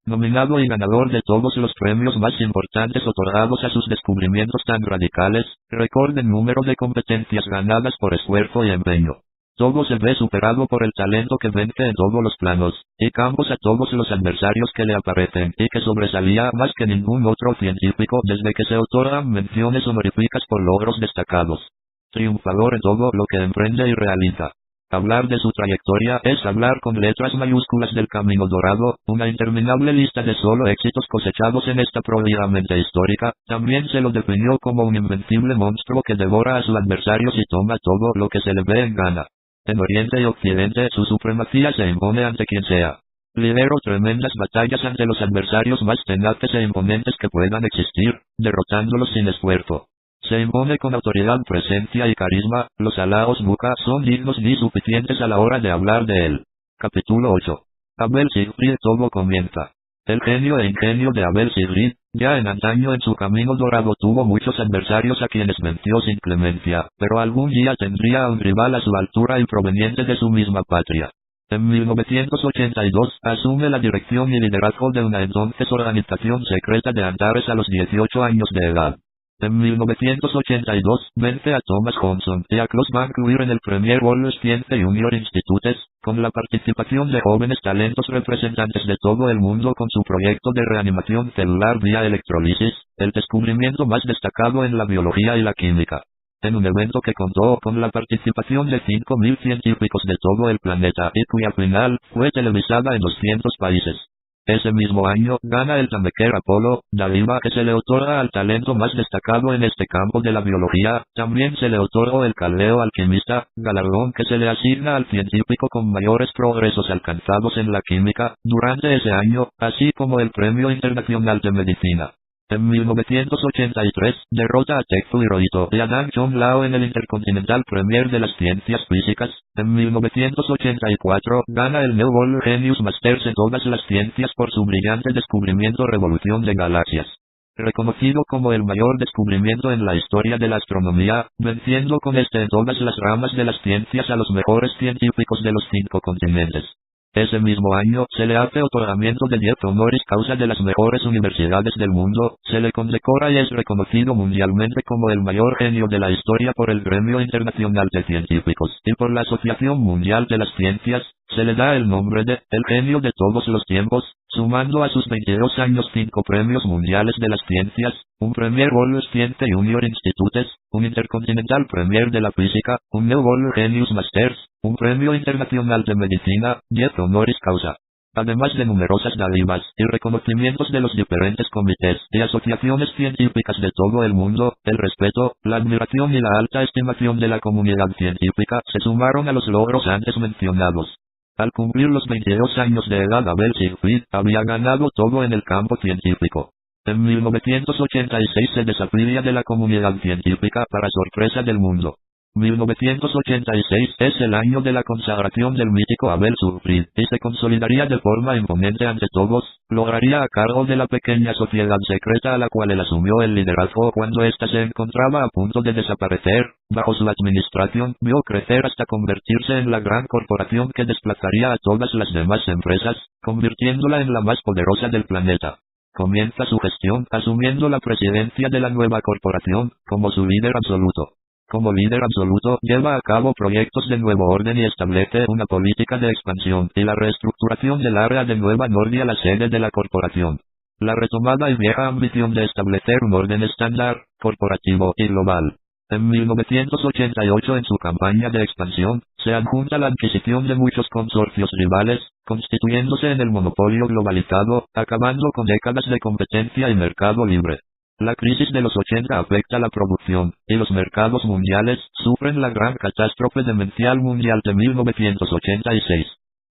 Nominado y ganador de todos los premios más importantes otorgados a sus descubrimientos tan radicales, récord en número de competencias ganadas por esfuerzo y empeño. Todo se ve superado por el talento que vence en todos los planos y campos a todos los adversarios que le aparecen y que sobresalía más que ningún otro científico desde que se otorgan menciones honoríficas por logros destacados. Triunfador en todo lo que emprende y realiza. Hablar de su trayectoria es hablar con letras mayúsculas del camino dorado, una interminable lista de solo éxitos cosechados en esta prodigamente histórica. También se lo definió como un invencible monstruo que devora a sus adversarios y toma todo lo que se le ve en gana. En Oriente y Occidente su supremacía se impone ante quien sea. Lideró tremendas batallas ante los adversarios más tenaces e imponentes que puedan existir, derrotándolos sin esfuerzo. Se impone con autoridad, presencia y carisma. Los halagos nunca son dignos ni suficientes a la hora de hablar de él. Capítulo 8. Abel Siegfried. Todo comienza. El genio e ingenio de Abel Siegfried, ya en antaño en su camino dorado tuvo muchos adversarios a quienes venció sin clemencia, pero algún día tendría a un rival a su altura y proveniente de su misma patria. En 1982, asume la dirección y liderazgo de una entonces organización secreta de Antares a los 18 años de edad. En 1982, vence a Thomas Johnson y a Klaus Vancouver en el Premier World Science Junior Institutes, con la participación de jóvenes talentos representantes de todo el mundo con su proyecto de reanimación celular vía electrolisis, el descubrimiento más destacado en la biología y la química. En un evento que contó con la participación de 5.000 científicos de todo el planeta y cuya final fue televisada en 200 países. Ese mismo año, gana el Tamequer Apolo, dádiva que se le otorga al talento más destacado en este campo de la biología. También se le otorgó el Caldeo Alquimista, galardón que se le asigna al científico con mayores progresos alcanzados en la química durante ese año, así como el Premio Internacional de Medicina. En 1983, derrota a Tetsuo Hirohito y a Dan Chong Lao en el Intercontinental Premier de las Ciencias Físicas. En 1984, gana el New World Genius Masters en todas las ciencias por su brillante descubrimiento Revolución de Galaxias. Reconocido como el mayor descubrimiento en la historia de la astronomía, venciendo con este en todas las ramas de las ciencias a los mejores científicos de los 5 continentes. Ese mismo año, se le hace otorgamiento de 10 honoris causa de las mejores universidades del mundo, se le condecora y es reconocido mundialmente como el mayor genio de la historia por el Gremio Internacional de Científicos y por la Asociación Mundial de las Ciencias. Se le da el nombre de el genio de todos los tiempos, sumando a sus 22 años 5 premios mundiales de las ciencias, un Premier World Science Junior Institutes, un Intercontinental Premier de la Física, un New World Genius Masters, un Premio Internacional de Medicina, 10 honoris causa. además de numerosas dádivas y reconocimientos de los diferentes comités y asociaciones científicas de todo el mundo. El respeto, la admiración y la alta estimación de la comunidad científica se sumaron a los logros antes mencionados. Al cumplir los 22 años de edad, Abel Siegfried había ganado todo en el campo científico. En 1986 se desafía de la comunidad científica para sorpresa del mundo. 1986 es el año de la consagración del mítico Abel Siegfried, y se consolidaría de forma imponente ante todos. Lograría a cargo de la pequeña sociedad secreta a la cual él asumió el liderazgo cuando ésta se encontraba a punto de desaparecer. Bajo su administración, vio crecer hasta convertirse en la gran corporación que desplazaría a todas las demás empresas, convirtiéndola en la más poderosa del planeta. Comienza su gestión asumiendo la presidencia de la nueva corporación, como su líder absoluto. Como líder absoluto, lleva a cabo proyectos de nuevo orden y establece una política de expansión y la reestructuración del área de Nueva Nordia, la sede de la corporación. La retomada y vieja ambición de establecer un orden estándar, corporativo y global. En 1988, en su campaña de expansión, se adjunta la adquisición de muchos consorcios rivales, constituyéndose en el monopolio globalizado, acabando con décadas de competencia y mercado libre. La crisis de los 80 afecta la producción, y los mercados mundiales sufren la gran catástrofe demencial mundial de 1986.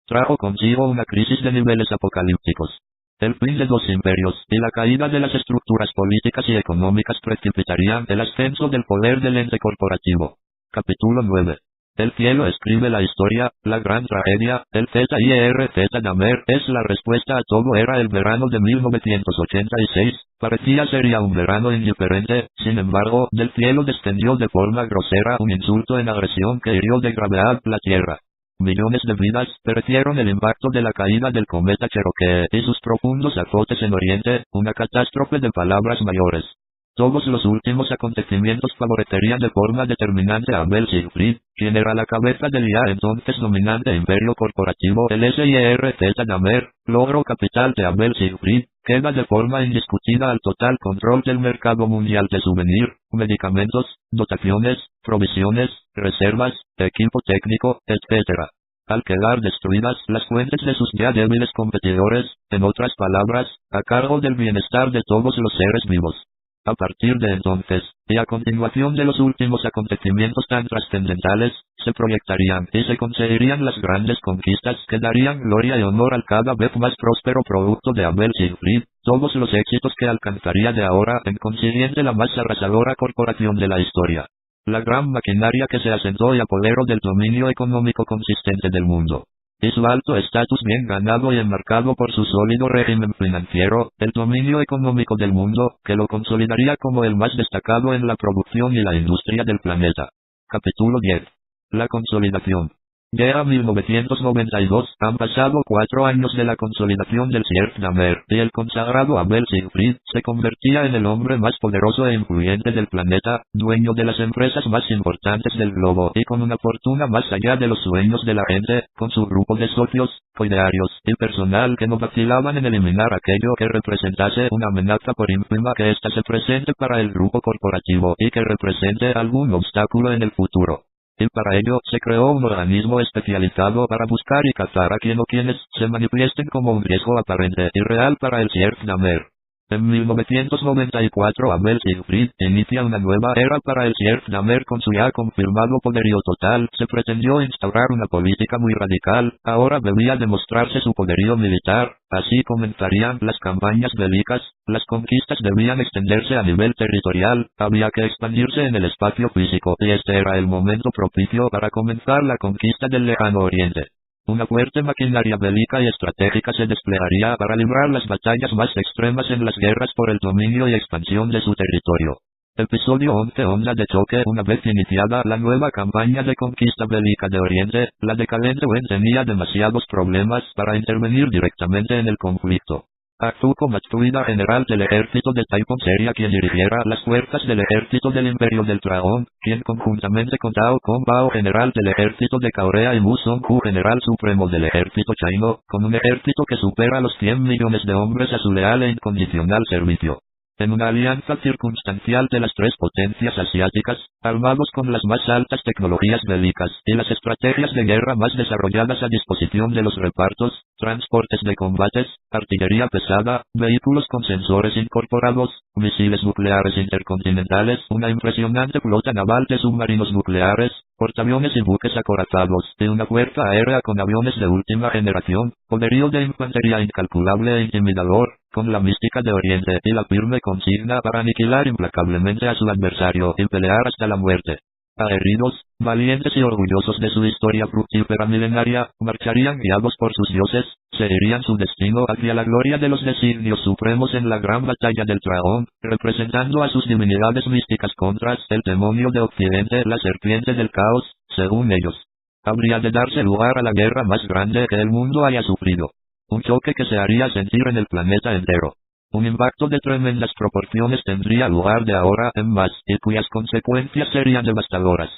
Trajo consigo una crisis de niveles apocalípticos. El fin de dos imperios y la caída de las estructuras políticas y económicas precipitarían el ascenso del poder del ente corporativo. Capítulo 9. El cielo escribe la historia, la gran tragedia. El ZIRZ-Damer es la respuesta a todo. Era el verano de 1986, parecía ser ya un verano indiferente. Sin embargo, del cielo descendió de forma grosera un insulto en agresión que hirió de gravedad la tierra. Millones de vidas perecieron el impacto de la caída del cometa Cherokee y sus profundos azotes en Oriente, una catástrofe de palabras mayores. Todos los últimos acontecimientos favorecerían de forma determinante a Abel Siegfried, quien era la cabeza del ya entonces dominante imperio corporativo. El ZIRZ-Damer, logro capital de Abel Siegfried, queda de forma indiscutida al total control del mercado mundial de souvenir, medicamentos, dotaciones, provisiones, reservas, equipo técnico, etc. Al quedar destruidas las fuentes de sus ya débiles competidores, en otras palabras, a cargo del bienestar de todos los seres vivos. A partir de entonces, y a continuación de los últimos acontecimientos tan trascendentales, se proyectarían y se conseguirían las grandes conquistas que darían gloria y honor al cada vez más próspero producto de Abel Siegfried, todos los éxitos que alcanzaría de ahora en consiguiente la más arrasadora corporación de la historia. La gran maquinaria que se asentó y apoderó del dominio económico consistente del mundo. Y su alto estatus bien ganado y enmarcado por su sólido régimen financiero, el dominio económico del mundo, que lo consolidaría como el más destacado en la producción y la industria del planeta. Capítulo 10. La consolidación. Ya a 1992, han pasado 4 años de la consolidación del ZIRZ-Damer, y el consagrado Abel Siegfried se convertía en el hombre más poderoso e influyente del planeta, dueño de las empresas más importantes del globo y con una fortuna más allá de los sueños de la gente, con su grupo de socios, coidearios y personal que no vacilaban en eliminar aquello que representase una amenaza por ínfima que ésta se presente para el grupo corporativo y que represente algún obstáculo en el futuro. Y para ello se creó un organismo especializado para buscar y cazar a quien o quienes se manifiesten como un riesgo aparente y real para el ZIRZ-Damer. En 1994 Abel Siegfried inicia una nueva era para el ZIRZ-Damer con su ya confirmado poderío total. Se pretendió instaurar una política muy radical, ahora debía demostrarse su poderío militar, así comenzarían las campañas bélicas, las conquistas debían extenderse a nivel territorial, había que expandirse en el espacio físico y este era el momento propicio para comenzar la conquista del lejano oriente. Una fuerte maquinaria bélica y estratégica se desplegaría para librar las batallas más extremas en las guerras por el dominio y expansión de su territorio. Episodio 11. Onda de choque. Una vez iniciada la nueva campaña de conquista bélica de Oriente, la decadente Wen tenía demasiados problemas para intervenir directamente en el conflicto. Azuko Matsuida, general del ejército de Taipon, sería quien dirigiera las fuerzas del ejército del Imperio del Dragón, quien conjuntamente con Tao Konbao, general del ejército de Corea, y Mu Song-hu, general supremo del ejército chino, con un ejército que supera los 100 millones de hombres a su leal e incondicional servicio. En una alianza circunstancial de las tres potencias asiáticas, armados con las más altas tecnologías bélicas y las estrategias de guerra más desarrolladas a disposición de los repartos, transportes de combates, artillería pesada, vehículos con sensores incorporados, misiles nucleares intercontinentales, una impresionante flota naval de submarinos nucleares, portaaviones y buques acorazados, y una fuerza aérea con aviones de última generación, poderío de infantería incalculable e intimidador, con la mística de Oriente y la firme consigna para aniquilar implacablemente a su adversario y pelear hasta la muerte. Aguerridos, valientes y orgullosos de su historia fructífera milenaria, marcharían guiados por sus dioses, seguirían su destino hacia la gloria de los designios supremos en la gran batalla del dragón, representando a sus divinidades místicas contra el demonio de Occidente, la serpiente del caos, según ellos. Habría de darse lugar a la guerra más grande que el mundo haya sufrido. Un choque que se haría sentir en el planeta entero. Un impacto de tremendas proporciones tendría lugar de ahora en más, y cuyas consecuencias serían devastadoras.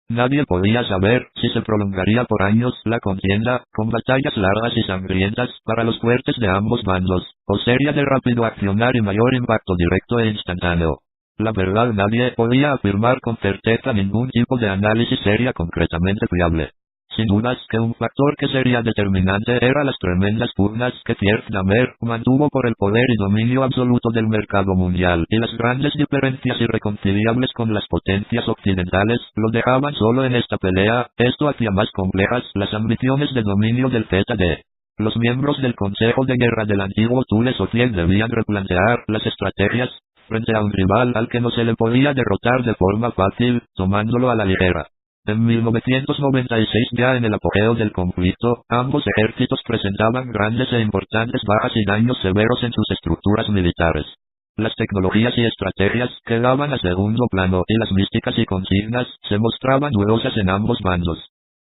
Nadie podía saber si se prolongaría por años la contienda, con batallas largas y sangrientas para los fuertes de ambos bandos, o sería de rápido accionar y mayor impacto directo e instantáneo. La verdad, nadie podía afirmar con certeza ningún tipo de análisis seria concretamente fiable. Sin dudas que un factor que sería determinante era las tremendas pugnas que Thiers-Dahmer mantuvo por el poder y dominio absoluto del mercado mundial, y las grandes diferencias irreconciliables con las potencias occidentales lo dejaban solo en esta pelea. Esto hacía más complejas las ambiciones de dominio del ZD. Los miembros del Consejo de Guerra del antiguo Thule Soviet debían replantear las estrategias frente a un rival al que no se le podía derrotar de forma fácil, tomándolo a la ligera. En 1996, ya en el apogeo del conflicto, ambos ejércitos presentaban grandes e importantes bajas y daños severos en sus estructuras militares. Las tecnologías y estrategias quedaban a segundo plano y las místicas y consignas se mostraban dudosas en ambos bandos.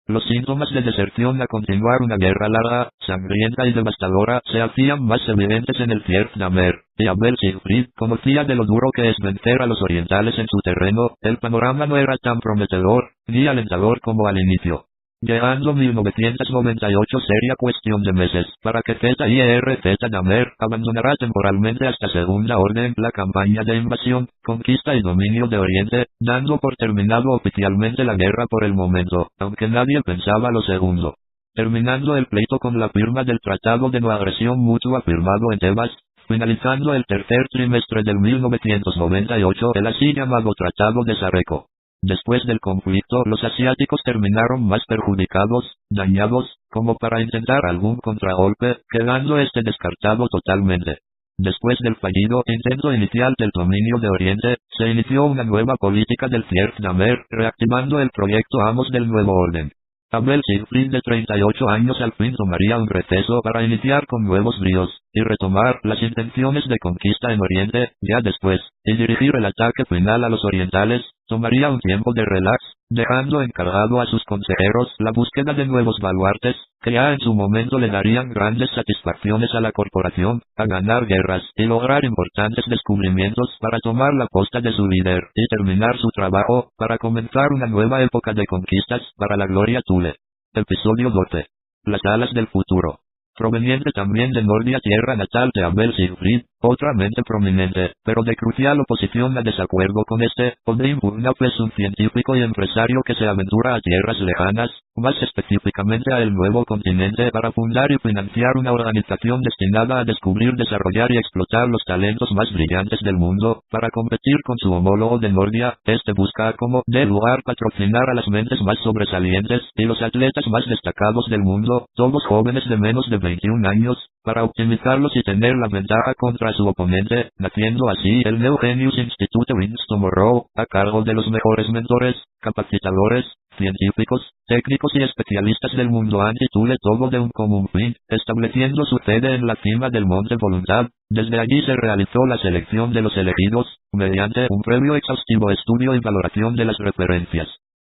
Los síntomas de deserción a continuar una guerra larga, sangrienta y devastadora se hacían más evidentes en el Thiers-Dahmer, y Abel Siegfried conocía de lo duro que es vencer a los orientales en su terreno. El panorama no era tan prometedor, ni alentador como al inicio. Llegando 1998 sería cuestión de meses para que ZIER-Z-Dahmer abandonara temporalmente hasta segunda orden la campaña de invasión, conquista y dominio de Oriente, dando por terminado oficialmente la guerra por el momento, aunque nadie pensaba lo segundo. Terminando el pleito con la firma del Tratado de No Agresión Mutua firmado en Tebas, finalizando el tercer trimestre del 1998 el así llamado Tratado de Sareco. Después del conflicto, los asiáticos terminaron más perjudicados, dañados, como para intentar algún contragolpe, quedando este descartado totalmente. Después del fallido intento inicial del dominio de Oriente, se inició una nueva política del Thiers-Dahmer, reactivando el proyecto Amos del Nuevo Orden. Abel Siegfried, de 38 años, al fin tomaría un receso para iniciar con nuevos bríos, y retomar las intenciones de conquista en Oriente, ya después, y dirigir el ataque final a los orientales. Tomaría un tiempo de relax, dejando encargado a sus consejeros la búsqueda de nuevos baluartes, que ya en su momento le darían grandes satisfacciones a la corporación, a ganar guerras y lograr importantes descubrimientos para tomar la posta de su líder y terminar su trabajo, para comenzar una nueva época de conquistas para la gloria Thule. Episodio 12. Las alas del futuro. Proveniente también de Nordia, tierra natal de Abel Siegfried, otra mente prominente, pero de crucial oposición a desacuerdo con Odin Burnap es un científico y empresario que se aventura a tierras lejanas, más específicamente a el nuevo continente, para fundar y financiar una organización destinada a descubrir, desarrollar y explotar los talentos más brillantes del mundo. Para competir con su homólogo de Nordia, busca como de lugar patrocinar a las mentes más sobresalientes y los atletas más destacados del mundo, todos jóvenes de menos de 21 años, para optimizarlos y tener la ventaja contra su oponente, naciendo así el Neo Genius Institute Winston Monroe, a cargo de los mejores mentores, capacitadores, científicos, técnicos y especialistas del mundo anti-Thule, todo de un común fin, estableciendo su sede en la cima del Monte Voluntad. Desde allí se realizó la selección de los elegidos, mediante un previo exhaustivo estudio y valoración de las referencias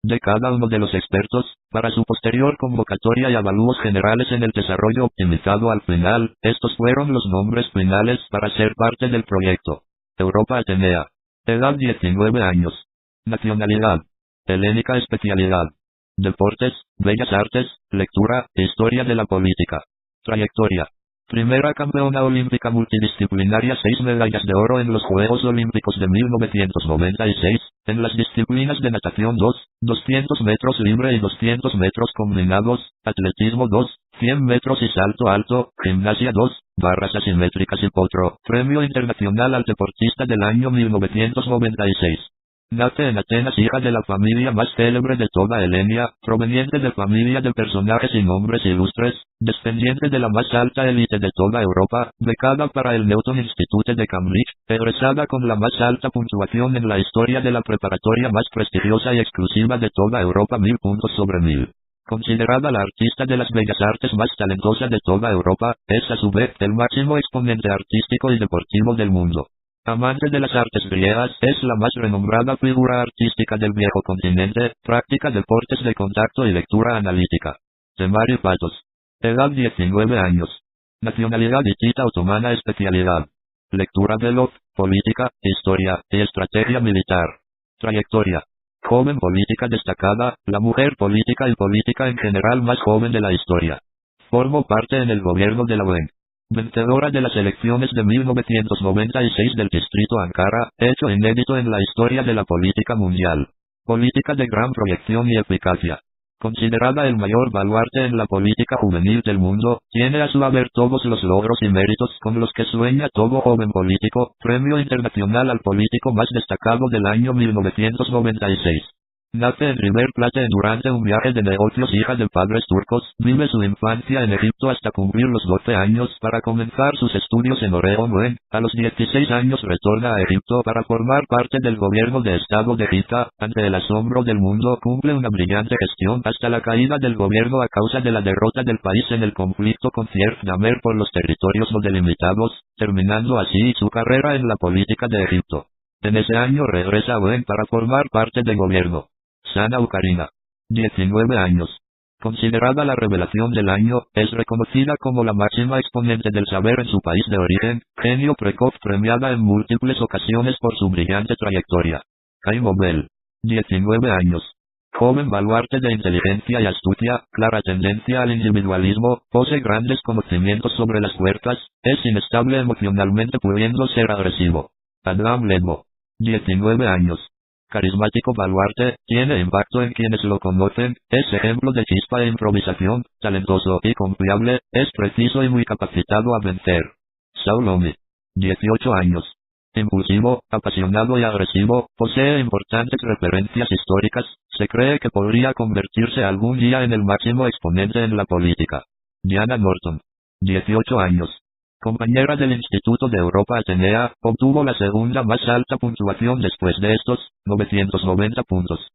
de cada uno de los expertos, para su posterior convocatoria y avalúos generales en el desarrollo optimizado. Al final, estos fueron los nombres finales para ser parte del proyecto. Europa Atenea. Edad 19 años. Nacionalidad helénica. Especialidad: deportes, bellas artes, lectura, historia de la política. Trayectoria: Primera campeona olímpica multidisciplinaria, 6 medallas de oro en los Juegos Olímpicos de 1996, en las disciplinas de natación 2, 200 metros libre y 200 metros combinados, atletismo 2, 100 metros y salto alto, gimnasia 2, barras asimétricas y potro. Premio Internacional al Deportista del año 1996. Nace en Atenas, hija de la familia más célebre de toda Helenia, proveniente de familia de personajes y nombres ilustres, descendiente de la más alta élite de toda Europa, becada para el Newton Institute de Cambridge, egresada con la más alta puntuación en la historia de la preparatoria más prestigiosa y exclusiva de toda Europa, 1000 puntos sobre 1000. Considerada la artista de las bellas artes más talentosa de toda Europa, es a su vez el máximo exponente artístico y deportivo del mundo. Amante de las artes griegas, es la más renombrada figura artística del viejo continente, practica deportes de contacto y lectura analítica. Temari Patos. Edad 19 años. Nacionalidad hitita otomana, especialidad. Lectura veloz, política, historia y estrategia militar. Trayectoria. Joven política destacada, la mujer política y política en general más joven de la historia. Formó parte en el gobierno de la UEN. Vencedora de las elecciones de 1996 del distrito Ankara, hecho inédito en la historia de la política mundial. Política de gran proyección y eficacia. Considerada el mayor baluarte en la política juvenil del mundo, tiene a su haber todos los logros y méritos con los que sueña todo joven político. Premio Internacional al Político más destacado del año 1996. Nace en River Plate durante un viaje de negocios, hija de padres turcos, vive su infancia en Egipto hasta cumplir los 12 años para comenzar sus estudios en Oregon. A los 16 años retorna a Egipto para formar parte del gobierno de Estado de Giza. Ante el asombro del mundo, cumple una brillante gestión hasta la caída del gobierno a causa de la derrota del país en el conflicto con Sierf Namer por los territorios no delimitados, terminando así su carrera en la política de Egipto. En ese año regresa a UN para formar parte del gobierno. Sana Ukarina. 19 años. Considerada la revelación del año, es reconocida como la máxima exponente del saber en su país de origen, genio precoz premiada en múltiples ocasiones por su brillante trayectoria. Jaime Bell. 19 años. Joven baluarte de inteligencia y astucia, clara tendencia al individualismo, posee grandes conocimientos sobre las fuerzas, es inestable emocionalmente pudiendo ser agresivo. Adam Ledmo. 19 años. Carismático baluarte, tiene impacto en quienes lo conocen, es ejemplo de chispa e improvisación, talentoso y confiable, es preciso y muy capacitado a vencer. Saul Omi. 18 años. Impulsivo, apasionado y agresivo, posee importantes referencias históricas, se cree que podría convertirse algún día en el máximo exponente en la política. Diana Norton. 18 años. Compañera del Instituto de Europa Atenea, obtuvo la segunda más alta puntuación después de estos, 990 puntos.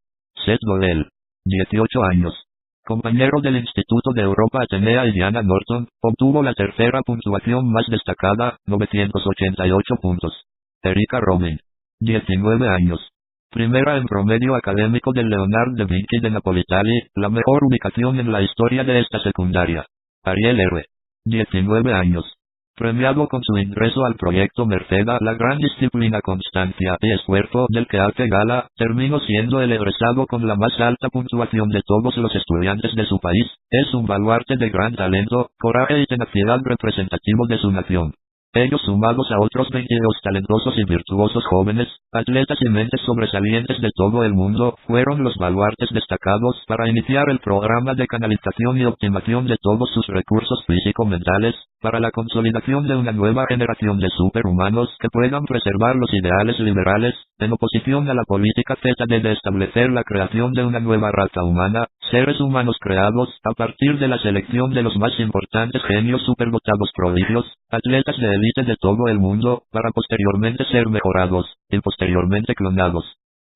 Seth Godel. 18 años. Compañero del Instituto de Europa Atenea y Diana Norton, obtuvo la tercera puntuación más destacada, 988 puntos. Erika Robin. 19 años. Primera en promedio académico del Leonard da Vinci de Napolitani, la mejor ubicación en la historia de esta secundaria. Ariel R. 19 años. Premiado con su ingreso al proyecto Merceda, la gran disciplina, constancia y esfuerzo del que hace gala, terminó siendo el egresado con la más alta puntuación de todos los estudiantes de su país, es un baluarte de gran talento, coraje y tenacidad representativo de su nación. Ellos, sumados a otros 22 talentosos y virtuosos jóvenes, atletas y mentes sobresalientes de todo el mundo, fueron los baluartes destacados para iniciar el programa de canalización y optimización de todos sus recursos físico-mentales, para la consolidación de una nueva generación de superhumanos que puedan preservar los ideales liberales, en oposición a la política ZD de establecer la creación de una nueva raza humana, seres humanos creados a partir de la selección de los más importantes genios superdotados prodigios, atletas de élite de todo el mundo, para posteriormente ser mejorados, y posteriormente clonados.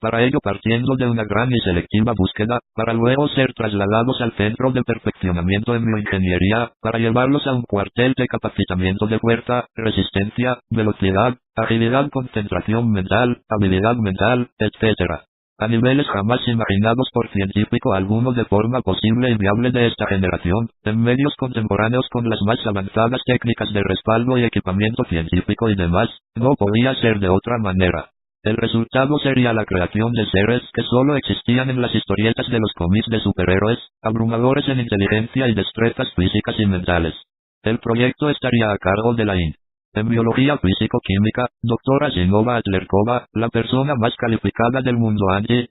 Para ello partiendo de una gran y selectiva búsqueda, para luego ser trasladados al centro de perfeccionamiento en bioingeniería, para llevarlos a un cuartel de capacitamiento de fuerza, resistencia, velocidad, agilidad, concentración mental, habilidad mental, etc. A niveles jamás imaginados por científico alguno de forma posible y viable de esta generación, en medios contemporáneos con las más avanzadas técnicas de respaldo y equipamiento científico y demás, no podía ser de otra manera. El resultado sería la creación de seres que solo existían en las historietas de los cómics de superhéroes, abrumadores en inteligencia y destrezas físicas y mentales. El proyecto estaría a cargo de la IN. En biología físico-química, doctora Zinova Atlerkova, la persona más calificada del mundo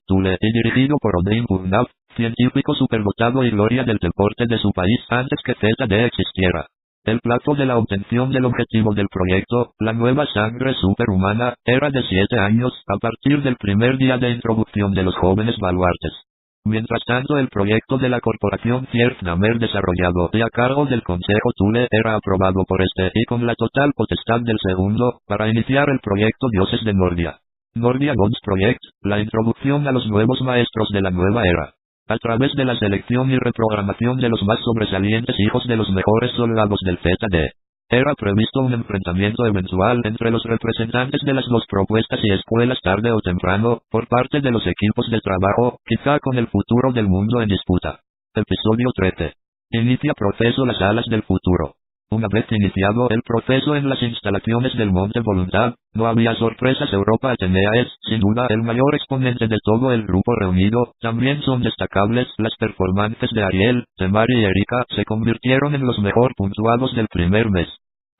Tule, y dirigido por Odein Purnav, científico superdotado y gloria del deporte de su país antes que ZD existiera. El plazo de la obtención del objetivo del proyecto, la nueva sangre superhumana, era de 7 años, a partir del primer día de introducción de los jóvenes baluartes. Mientras tanto, el proyecto de la corporación Namer desarrollado y a cargo del Consejo Thule era aprobado por este y con la total potestad del segundo, para iniciar el proyecto Dioses de Nordia. Nordia Gods Project, la introducción a los nuevos maestros de la nueva era. A través de la selección y reprogramación de los más sobresalientes hijos de los mejores soldados del ZD. Era previsto un enfrentamiento eventual entre los representantes de las dos propuestas y escuelas tarde o temprano, por parte de los equipos de trabajo, quizá con el futuro del mundo en disputa. Episodio 13. Inicia proceso Las Alas del Futuro. Una vez iniciado el proceso en las instalaciones del Monte Voluntad, no había sorpresas. Europa Atenea es, sin duda, el mayor exponente de todo el grupo reunido. También son destacables las performances de Ariel, Temari y Erika, se convirtieron en los mejor puntuados del primer mes.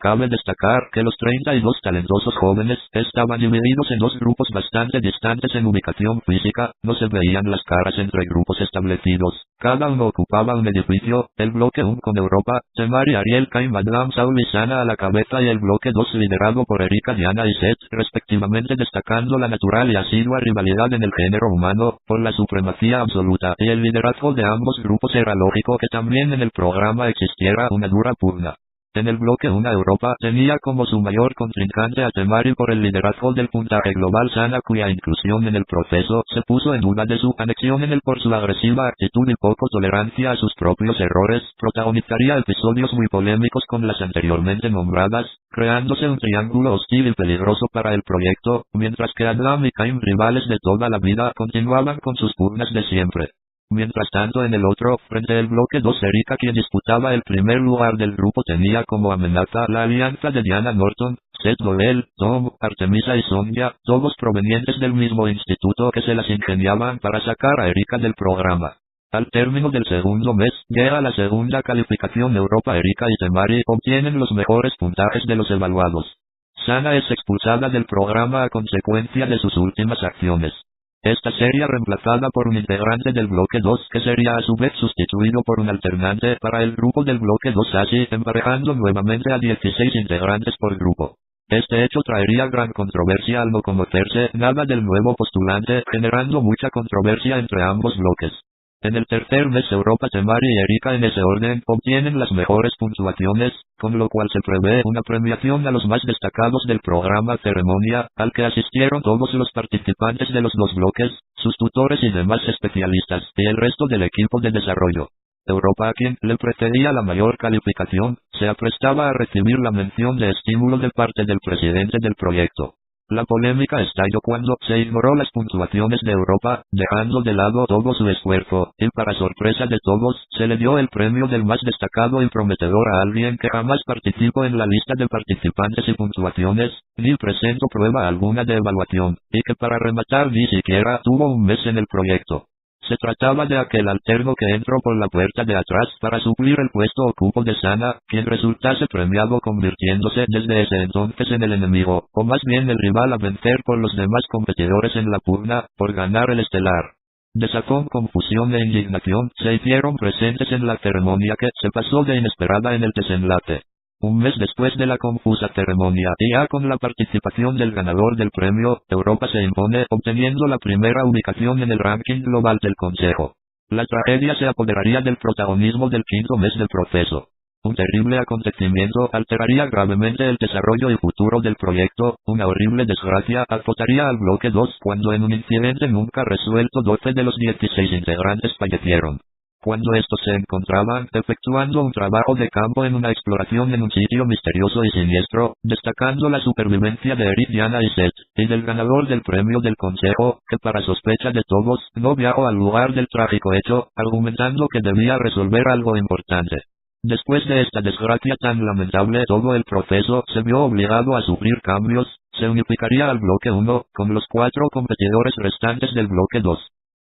Cabe destacar que los 32 talentosos jóvenes estaban divididos en dos grupos bastante distantes en ubicación física, no se veían las caras entre grupos establecidos, cada uno ocupaba un edificio, el bloque 1 con Europa, Temari, Ariel, Kai, Madame, Saul y Sana a la cabeza y el bloque 2 liderado por Erika, Diana y Seth, respectivamente, destacando la natural y asidua rivalidad en el género humano, por la supremacía absoluta, y el liderazgo de ambos grupos. Era lógico que también en el programa existiera una dura pugna. En el bloque 1 Europa tenía como su mayor contrincante a Temari por el liderazgo del puntaje global Sana, cuya inclusión en el proceso se puso en duda de su anexión en él por su agresiva actitud y poco tolerancia a sus propios errores. Protagonizaría episodios muy polémicos con las anteriormente nombradas, creándose un triángulo hostil y peligroso para el proyecto, mientras que Adam y Cain, rivales de toda la vida, continuaban con sus pugnas de siempre. Mientras tanto, en el otro frente del bloque 2 Erika, quien disputaba el primer lugar del grupo, tenía como amenaza la alianza de Diana Norton, Seth Doyle, Tom, Artemisa y Sonia, todos provenientes del mismo instituto, que se las ingeniaban para sacar a Erika del programa. Al término del segundo mes, llega la segunda calificación. Europa, Erika y Temari obtienen los mejores puntajes de los evaluados. Sana es expulsada del programa a consecuencia de sus últimas acciones. Esta sería reemplazada por un integrante del bloque 2, que sería a su vez sustituido por un alternante para el grupo del bloque 2, así emparejando nuevamente a 16 integrantes por grupo. Este hecho traería gran controversia al no conocerse nada del nuevo postulante, generando mucha controversia entre ambos bloques. En el tercer mes, Europa, Temari y Erika en ese orden obtienen las mejores puntuaciones, con lo cual se prevé una premiación a los más destacados del programa ceremonia, al que asistieron todos los participantes de los dos bloques, sus tutores y demás especialistas, y el resto del equipo de desarrollo. Europa, a quien le precedía la mayor calificación, se aprestaba a recibir la mención de estímulo de parte del presidente del proyecto. La polémica estalló cuando se ignoró las puntuaciones de Europa, dejando de lado todo su esfuerzo, y para sorpresa de todos, se le dio el premio del más destacado y prometedor a alguien que jamás participó en la lista de participantes y puntuaciones, ni presentó prueba alguna de evaluación, y que para rematar ni siquiera tuvo un mes en el proyecto. Se trataba de aquel alterno que entró por la puerta de atrás para suplir el puesto o cupo de Sana, quien resultase premiado convirtiéndose desde ese entonces en el enemigo, o más bien el rival a vencer por los demás competidores en la pugna, por ganar el estelar. Desazón, confusión e indignación se hicieron presentes en la ceremonia, que se pasó de inesperada en el desenlace. Un mes después de la confusa ceremonia, y ya con la participación del ganador del premio, Europa se impone, obteniendo la primera ubicación en el ranking global del Consejo. La tragedia se apoderaría del protagonismo del quinto mes del proceso. Un terrible acontecimiento alteraría gravemente el desarrollo y futuro del proyecto. Una horrible desgracia azotaría al bloque 2 cuando en un incidente nunca resuelto 12 de los 16 integrantes fallecieron. Cuando estos se encontraban efectuando un trabajo de campo en una exploración en un sitio misterioso y siniestro, destacando la supervivencia de Eric, Diana y Seth, y del ganador del premio del Consejo, que para sospecha de todos, no viajó al lugar del trágico hecho, argumentando que debía resolver algo importante. Después de esta desgracia tan lamentable, todo el proceso se vio obligado a sufrir cambios. Se unificaría al bloque 1, con los 4 competidores restantes del bloque 2.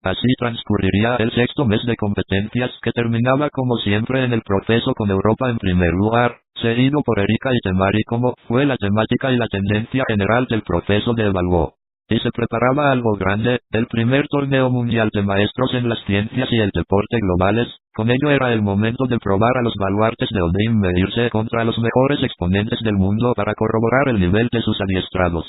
Así transcurriría el sexto mes de competencias, que terminaba como siempre en el proceso con Europa en primer lugar, seguido por Erika y Temari, como fue la temática y la tendencia general del proceso de Evaluó. Y se preparaba algo grande, el primer torneo mundial de maestros en las ciencias y el deporte globales. Con ello era el momento de probar a los baluartes de Oldham, medirse contra los mejores exponentes del mundo para corroborar el nivel de sus adiestrados.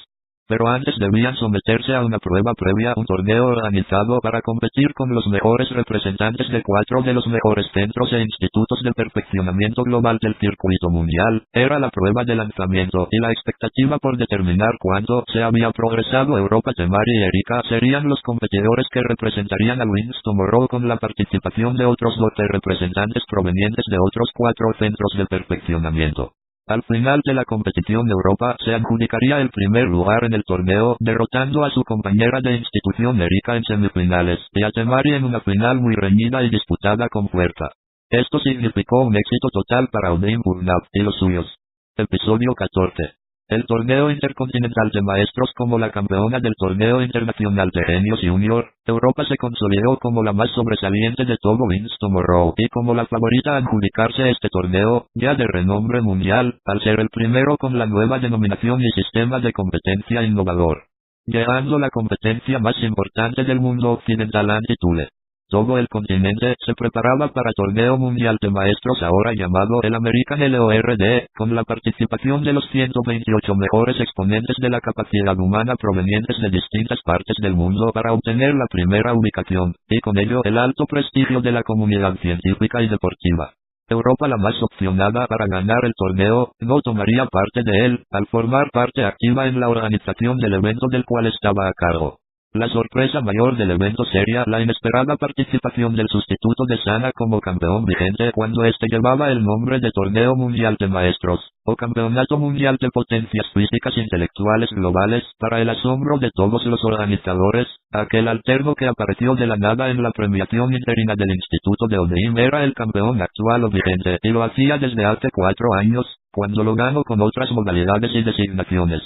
Pero antes debían someterse a una prueba previa, un torneo organizado para competir con los mejores representantes de 4 de los mejores centros e institutos de perfeccionamiento global del circuito mundial. Era la prueba de lanzamiento, y la expectativa por determinar cuánto se había progresado. Europa, Temari y Erika serían los competidores que representarían a Wings Tomorrow, con la participación de otros 12 representantes provenientes de otros 4 centros de perfeccionamiento. Al final de la competición, Europa se adjudicaría el primer lugar en el torneo, derrotando a su compañera de institución Erika en semifinales, y a Temari en una final muy reñida y disputada con fuerza. Esto significó un éxito total para Oldham Burnap y los suyos. Episodio 14. El torneo intercontinental de maestros. Como la campeona del torneo internacional de Genios Junior, Europa se consolidó como la más sobresaliente de todo Wings Tomorrow, y como la favorita a adjudicarse este torneo, ya de renombre mundial, al ser el primero con la nueva denominación y sistema de competencia innovador. Llegando la competencia más importante del mundo occidental ante Thule. Todo el continente se preparaba para torneo mundial de maestros, ahora llamado el American LORD, con la participación de los 128 mejores exponentes de la capacidad humana provenientes de distintas partes del mundo para obtener la primera ubicación, y con ello el alto prestigio de la comunidad científica y deportiva. Europa, la más opcionada para ganar el torneo, no tomaría parte de él, al formar parte activa en la organización del evento del cual estaba a cargo. La sorpresa mayor del evento sería la inesperada participación del sustituto de Sana como campeón vigente, cuando este llevaba el nombre de Torneo Mundial de Maestros, o Campeonato Mundial de Potencias Físicas Intelectuales Globales. Para el asombro de todos los organizadores, aquel alterno que apareció de la nada en la premiación interina del Instituto de Oldham era el campeón actual o vigente, y lo hacía desde hace 4 años, cuando lo ganó con otras modalidades y designaciones.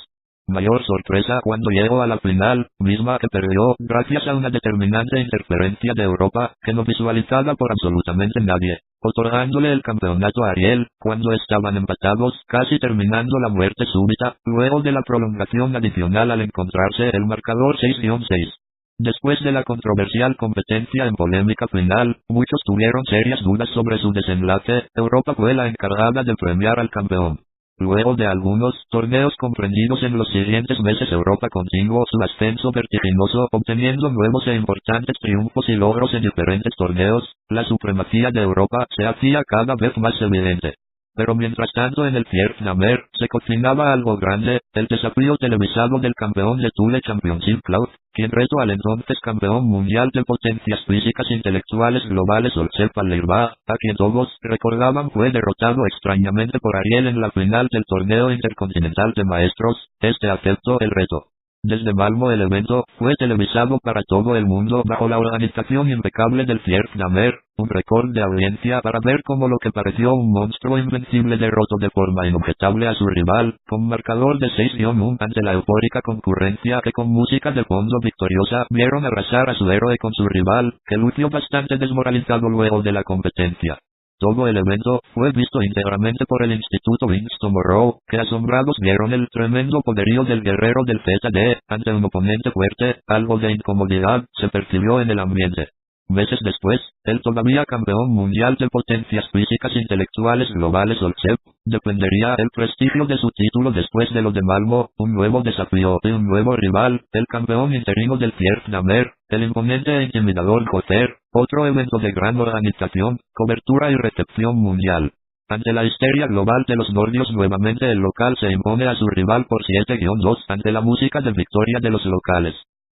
Mayor sorpresa cuando llegó a la final, misma que perdió, gracias a una determinante interferencia de Europa, que no visualizada por absolutamente nadie, otorgándole el campeonato a Ariel, cuando estaban empatados, casi terminando la muerte súbita, luego de la prolongación adicional al encontrarse el marcador 6-6. Después de la controversial competencia en polémica final, muchos tuvieron serias dudas sobre su desenlace. Europa fue la encargada de premiar al campeón. Luego de algunos torneos comprendidos en los siguientes meses, Europa continuó su ascenso vertiginoso, obteniendo nuevos e importantes triunfos y logros en diferentes torneos. La supremacía de Europa se hacía cada vez más evidente. Pero mientras tanto, en el Vietnamer se cocinaba algo grande, el desafío televisado del campeón de Thule Championship Cloud, quien retó al entonces campeón mundial de potencias físicas intelectuales globales Olcep Aleirba, a quien todos recordaban fue derrotado extrañamente por Ariel en la final del torneo intercontinental de maestros. Este aceptó el reto. Desde Malmo el evento fue televisado para todo el mundo bajo la organización impecable del Vietnamer, un récord de audiencia para ver cómo lo que pareció un monstruo invencible derrotó de forma inobjetable a su rival, con marcador de 6-1 ante la eufórica concurrencia que con música de fondo victoriosa vieron arrasar a su héroe con su rival, que lució bastante desmoralizado luego de la competencia. Todo el evento fue visto íntegramente por el Instituto Wings Tomorrow, que asombrados vieron el tremendo poderío del guerrero del ZD, ante un oponente fuerte. Algo de incomodidad se percibió en el ambiente. Meses después, el todavía campeón mundial de potencias físicas intelectuales globales Olcep, dependería el prestigio de su título después de lo de Malmo, un nuevo desafío y un nuevo rival, el campeón interino del Vietnamer, el imponente e intimidador Joter, otro evento de gran organización, cobertura y recepción mundial. Ante la histeria global de los nordios, nuevamente el local se impone a su rival por 7-2 ante la música de victoria de los locales.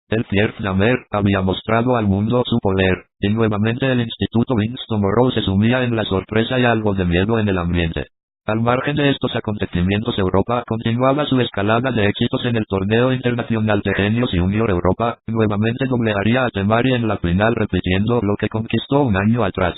El Vietnamer había mostrado al mundo su poder, y nuevamente el Instituto Wings Tomorrow se sumía en la sorpresa y algo de miedo en el ambiente. Al margen de estos acontecimientos, Europa continuaba su escalada de éxitos en el torneo internacional de Genios Junior. Europa nuevamente doblegaría a Temari en la final, repitiendo lo que conquistó un año atrás.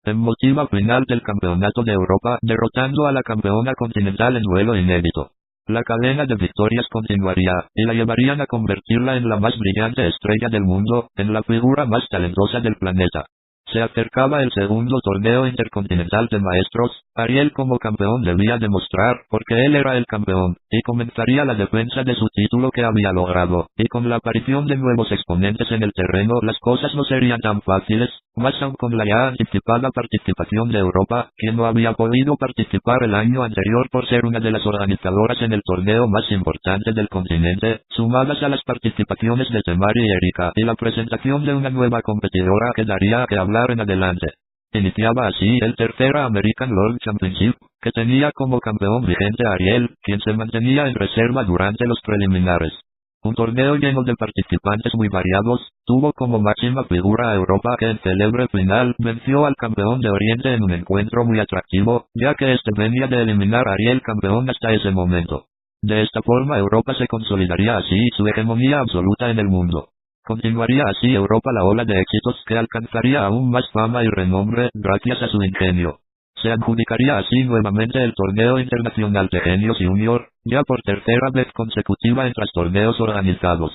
Emotiva final del campeonato de Europa, derrotando a la campeona continental en duelo inédito. La cadena de victorias continuaría, y la llevarían a convertirla en la más brillante estrella del mundo, en la figura más talentosa del planeta. Se acercaba el segundo torneo intercontinental de maestros. Ariel como campeón debía demostrar, porque él era el campeón, y comenzaría la defensa de su título que había logrado, y con la aparición de nuevos exponentes en el terreno las cosas no serían tan fáciles, más aún con la ya anticipada participación de Europa, quien no había podido participar el año anterior por ser una de las organizadoras en el torneo más importante del continente, sumadas a las participaciones de Temari y Erika, y la presentación de una nueva competidora que daría que hablar en adelante. Iniciaba así el tercer American World Championship, que tenía como campeón vigente a Ariel, quien se mantenía en reserva durante los preliminares. Un torneo lleno de participantes muy variados, tuvo como máxima figura a Europa, que en célebre final venció al campeón de Oriente en un encuentro muy atractivo, ya que este venía de eliminar a Ariel campeón hasta ese momento. De esta forma Europa se consolidaría así su hegemonía absoluta en el mundo. Continuaría así Europa la ola de éxitos que alcanzaría aún más fama y renombre gracias a su ingenio. Se adjudicaría así nuevamente el torneo internacional de Genios Junior, ya por tercera vez consecutiva en los torneos organizados.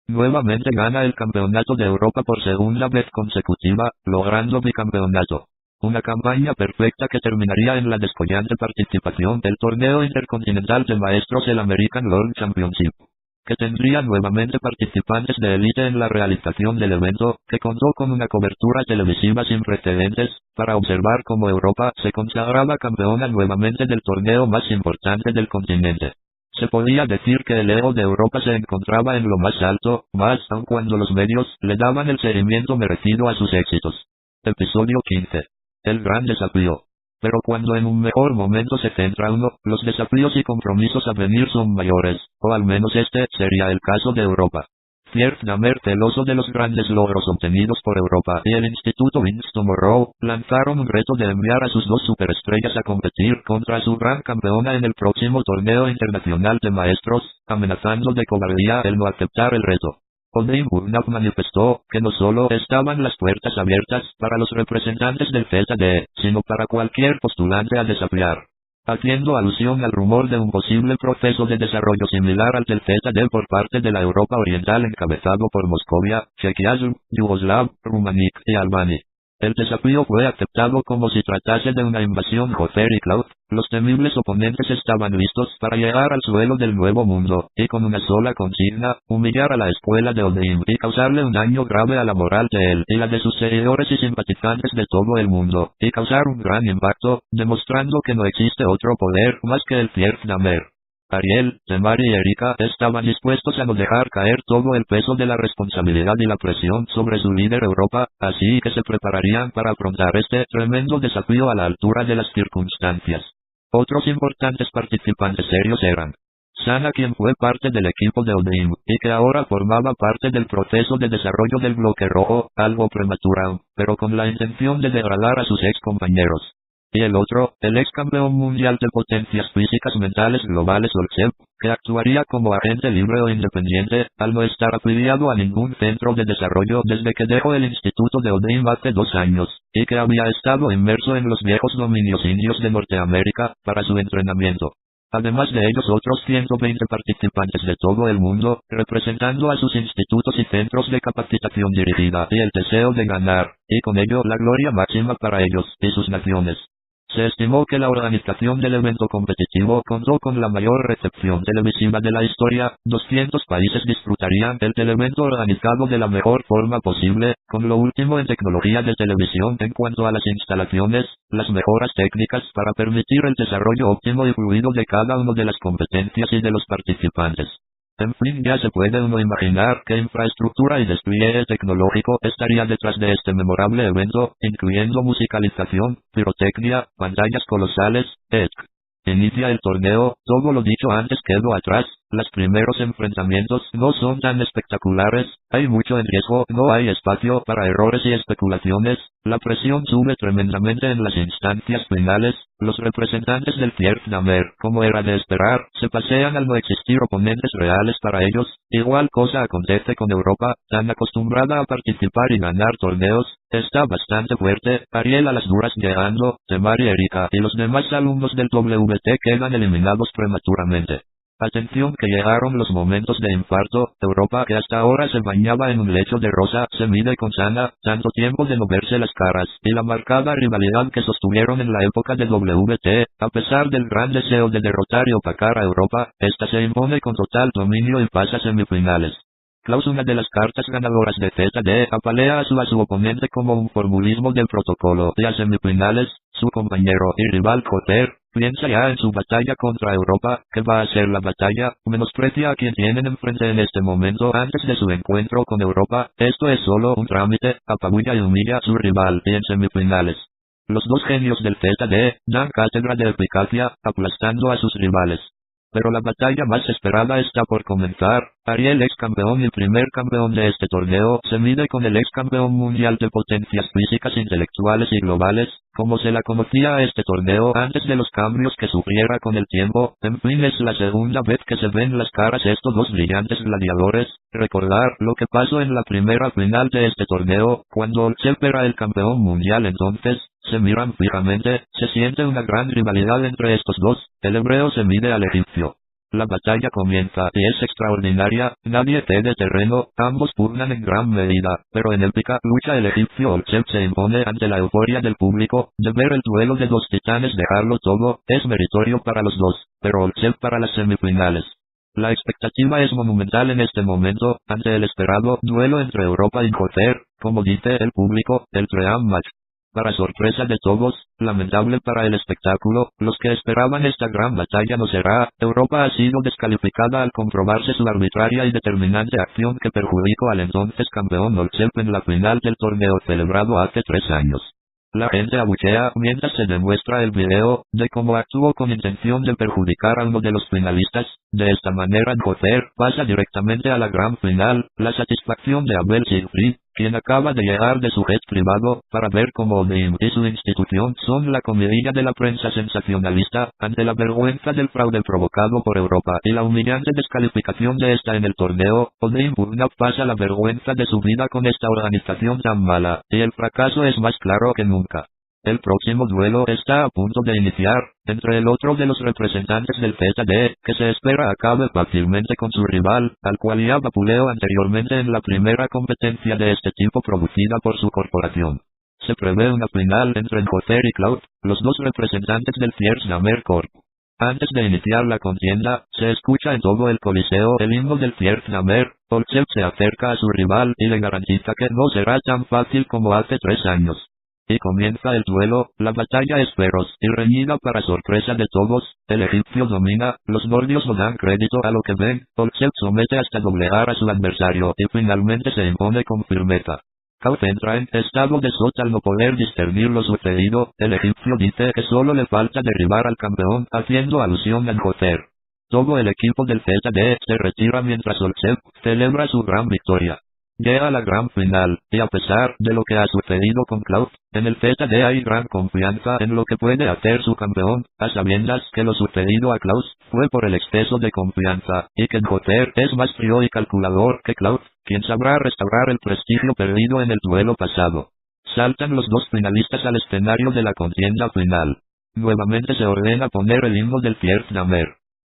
Nuevamente gana el campeonato de Europa por segunda vez consecutiva, logrando bicampeonato. Una campaña perfecta que terminaría en la descollante participación del torneo intercontinental de maestros, el American World Championship, que tendría nuevamente participantes de élite en la realización del evento, que contó con una cobertura televisiva sin precedentes, para observar cómo Europa se consagraba campeona nuevamente del torneo más importante del continente. Se podía decir que el ego de Europa se encontraba en lo más alto, más aun cuando los medios le daban el seguimiento merecido a sus éxitos. Episodio 15. El gran desafío. Pero cuando en un mejor momento se centra uno, los desafíos y compromisos a venir son mayores, o al menos este sería el caso de Europa. Pierre Damer, celoso de los grandes logros obtenidos por Europa, y el Instituto Winston Monroe, lanzaron un reto de enviar a sus dos superestrellas a competir contra su gran campeona en el próximo torneo internacional de maestros, amenazando de cobardía el no aceptar el reto. Oldham Burnap manifestó que no solo estaban las puertas abiertas para los representantes del ZD, sino para cualquier postulante a desafiar, haciendo alusión al rumor de un posible proceso de desarrollo similar al del ZD por parte de la Europa Oriental encabezado por Moscovia, Chechia, Yugoslav, Rumania y Albania. El desafío fue aceptado como si tratase de una invasión. Hofer y Cloud, los temibles oponentes, estaban listos para llegar al suelo del Nuevo Mundo, y con una sola consigna, humillar a la escuela de Oldham y causarle un daño grave a la moral de él y la de sus seguidores y simpatizantes de todo el mundo, y causar un gran impacto, demostrando que no existe otro poder más que el Pierre Damer. Ariel, Temari y Erika estaban dispuestos a no dejar caer todo el peso de la responsabilidad y la presión sobre su líder Europa, así que se prepararían para afrontar este tremendo desafío a la altura de las circunstancias. Otros importantes participantes serios eran Sana, quien fue parte del equipo de Oldham, y que ahora formaba parte del proceso de desarrollo del bloque rojo, algo prematurado, pero con la intención de degradar a sus ex compañeros. Y el otro, el ex campeón mundial de potencias físicas mentales globales Olcev, que actuaría como agente libre o independiente, al no estar afiliado a ningún centro de desarrollo desde que dejó el instituto de Oldham hace 2 años, y que había estado inmerso en los viejos dominios indios de Norteamérica, para su entrenamiento. Además de ellos otros 120 participantes de todo el mundo, representando a sus institutos y centros de capacitación dirigida y el deseo de ganar, y con ello la gloria máxima para ellos y sus naciones. Se estimó que la organización del evento competitivo contó con la mayor recepción televisiva de la historia. 200 países disfrutarían del evento organizado de la mejor forma posible, con lo último en tecnología de televisión en cuanto a las instalaciones, las mejoras técnicas para permitir el desarrollo óptimo y fluido de cada una de las competencias y de los participantes. En fin, ya se puede uno imaginar qué infraestructura y despliegue tecnológico estaría detrás de este memorable evento, incluyendo musicalización, pirotecnia, pantallas colosales, etc. Inicia el torneo, todo lo dicho antes quedó atrás, los primeros enfrentamientos no son tan espectaculares, hay mucho en riesgo, no hay espacio para errores y especulaciones, la presión sube tremendamente en las instancias finales, los representantes del Pierre Damer, como era de esperar, se pasean al no existir oponentes reales para ellos. Igual cosa acontece con Europa, tan acostumbrada a participar y ganar torneos, está bastante fuerte. Ariel a las duras llegando, Temari y Erika y los demás alumnos del WT quedan eliminados prematuramente. Atención que llegaron los momentos de infarto. Europa, que hasta ahora se bañaba en un lecho de rosa, se mide con sana, tanto tiempo de no verse las caras, y la marcada rivalidad que sostuvieron en la época de WT, a pesar del gran deseo de derrotar y opacar a Europa, esta se impone con total dominio y pasa a semifinales. Klaus, una de las cartas ganadoras de ZD, apalea a su oponente como un formulismo del protocolo, y a semifinales, su compañero y rival Kotler, piensa ya en su batalla contra Europa, que va a ser la batalla, menosprecia a quien tienen enfrente en este momento antes de su encuentro con Europa, esto es solo un trámite, apabulla y humilla a su rival, y en semifinales. Los dos genios del ZD, dan cátedra de eficacia, aplastando a sus rivales. Pero la batalla más esperada está por comenzar. Ariel, ex campeón y primer campeón de este torneo, se mide con el ex campeón mundial de potencias físicas, intelectuales y globales, como se la conocía a este torneo antes de los cambios que sufriera con el tiempo. En fin, es la segunda vez que se ven las caras estos dos brillantes gladiadores. Recordar lo que pasó en la primera final de este torneo, cuando Olchev era el campeón mundial entonces. Se miran fijamente, se siente una gran rivalidad entre estos dos, el hebreo se mide al egipcio. La batalla comienza y es extraordinaria, nadie cede terreno, ambos pugnan en gran medida, pero en épica lucha el egipcio Olchev se impone ante la euforia del público, de ver el duelo de dos titanes dejarlo todo, es meritorio para los dos, pero Olchev para las semifinales. La expectativa es monumental en este momento, ante el esperado duelo entre Europa y Kotler, como dice el público, el dream match. Para sorpresa de todos, lamentable para el espectáculo, los que esperaban esta gran batalla no será. Europa ha sido descalificada al comprobarse su arbitraria y determinante acción que perjudicó al entonces campeón Olchev en la final del torneo celebrado hace 3 años. La gente abuchea mientras se demuestra el video de cómo actuó con intención de perjudicar a uno de los finalistas. De esta manera Kotler pasa directamente a la gran final. La satisfacción de Abel Siegfried, quien acaba de llegar de su jet privado, para ver cómo Odeim y su institución son la comidilla de la prensa sensacionalista, ante la vergüenza del fraude provocado por Europa y la humillante descalificación de esta en el torneo. Odeim Burnap pasa la vergüenza de su vida con esta organización tan mala, y el fracaso es más claro que nunca. El próximo duelo está a punto de iniciar, entre el otro de los representantes del ZD, que se espera acabe fácilmente con su rival, al cual ya vapuleó anteriormente en la primera competencia de este tipo producida por su corporación. Se prevé una final entre Kotler y Cloud, los dos representantes del Fierznamer Corp. Antes de iniciar la contienda, se escucha en todo el coliseo el himno del Fierznamer. Olchev se acerca a su rival y le garantiza que no será tan fácil como hace 3 años. Y comienza el duelo, la batalla es feroz y reñida para sorpresa de todos, el egipcio domina, los nordios no dan crédito a lo que ven, Olchev somete hasta doblegar a su adversario y finalmente se impone con firmeza. Kaut entra en estado de shock al no poder discernir lo sucedido, el egipcio dice que solo le falta derribar al campeón, haciendo alusión a Kotler. Todo el equipo del ZD se retira mientras Olchev celebra su gran victoria. Llega a la gran final, y a pesar de lo que ha sucedido con Klaus, en el ZD hay gran confianza en lo que puede hacer su campeón, a sabiendas que lo sucedido a Klaus fue por el exceso de confianza, y que Kotler es más frío y calculador que Klaus, quien sabrá restaurar el prestigio perdido en el duelo pasado. Saltan los dos finalistas al escenario de la contienda final. Nuevamente se ordena poner el himno del Fierznamer.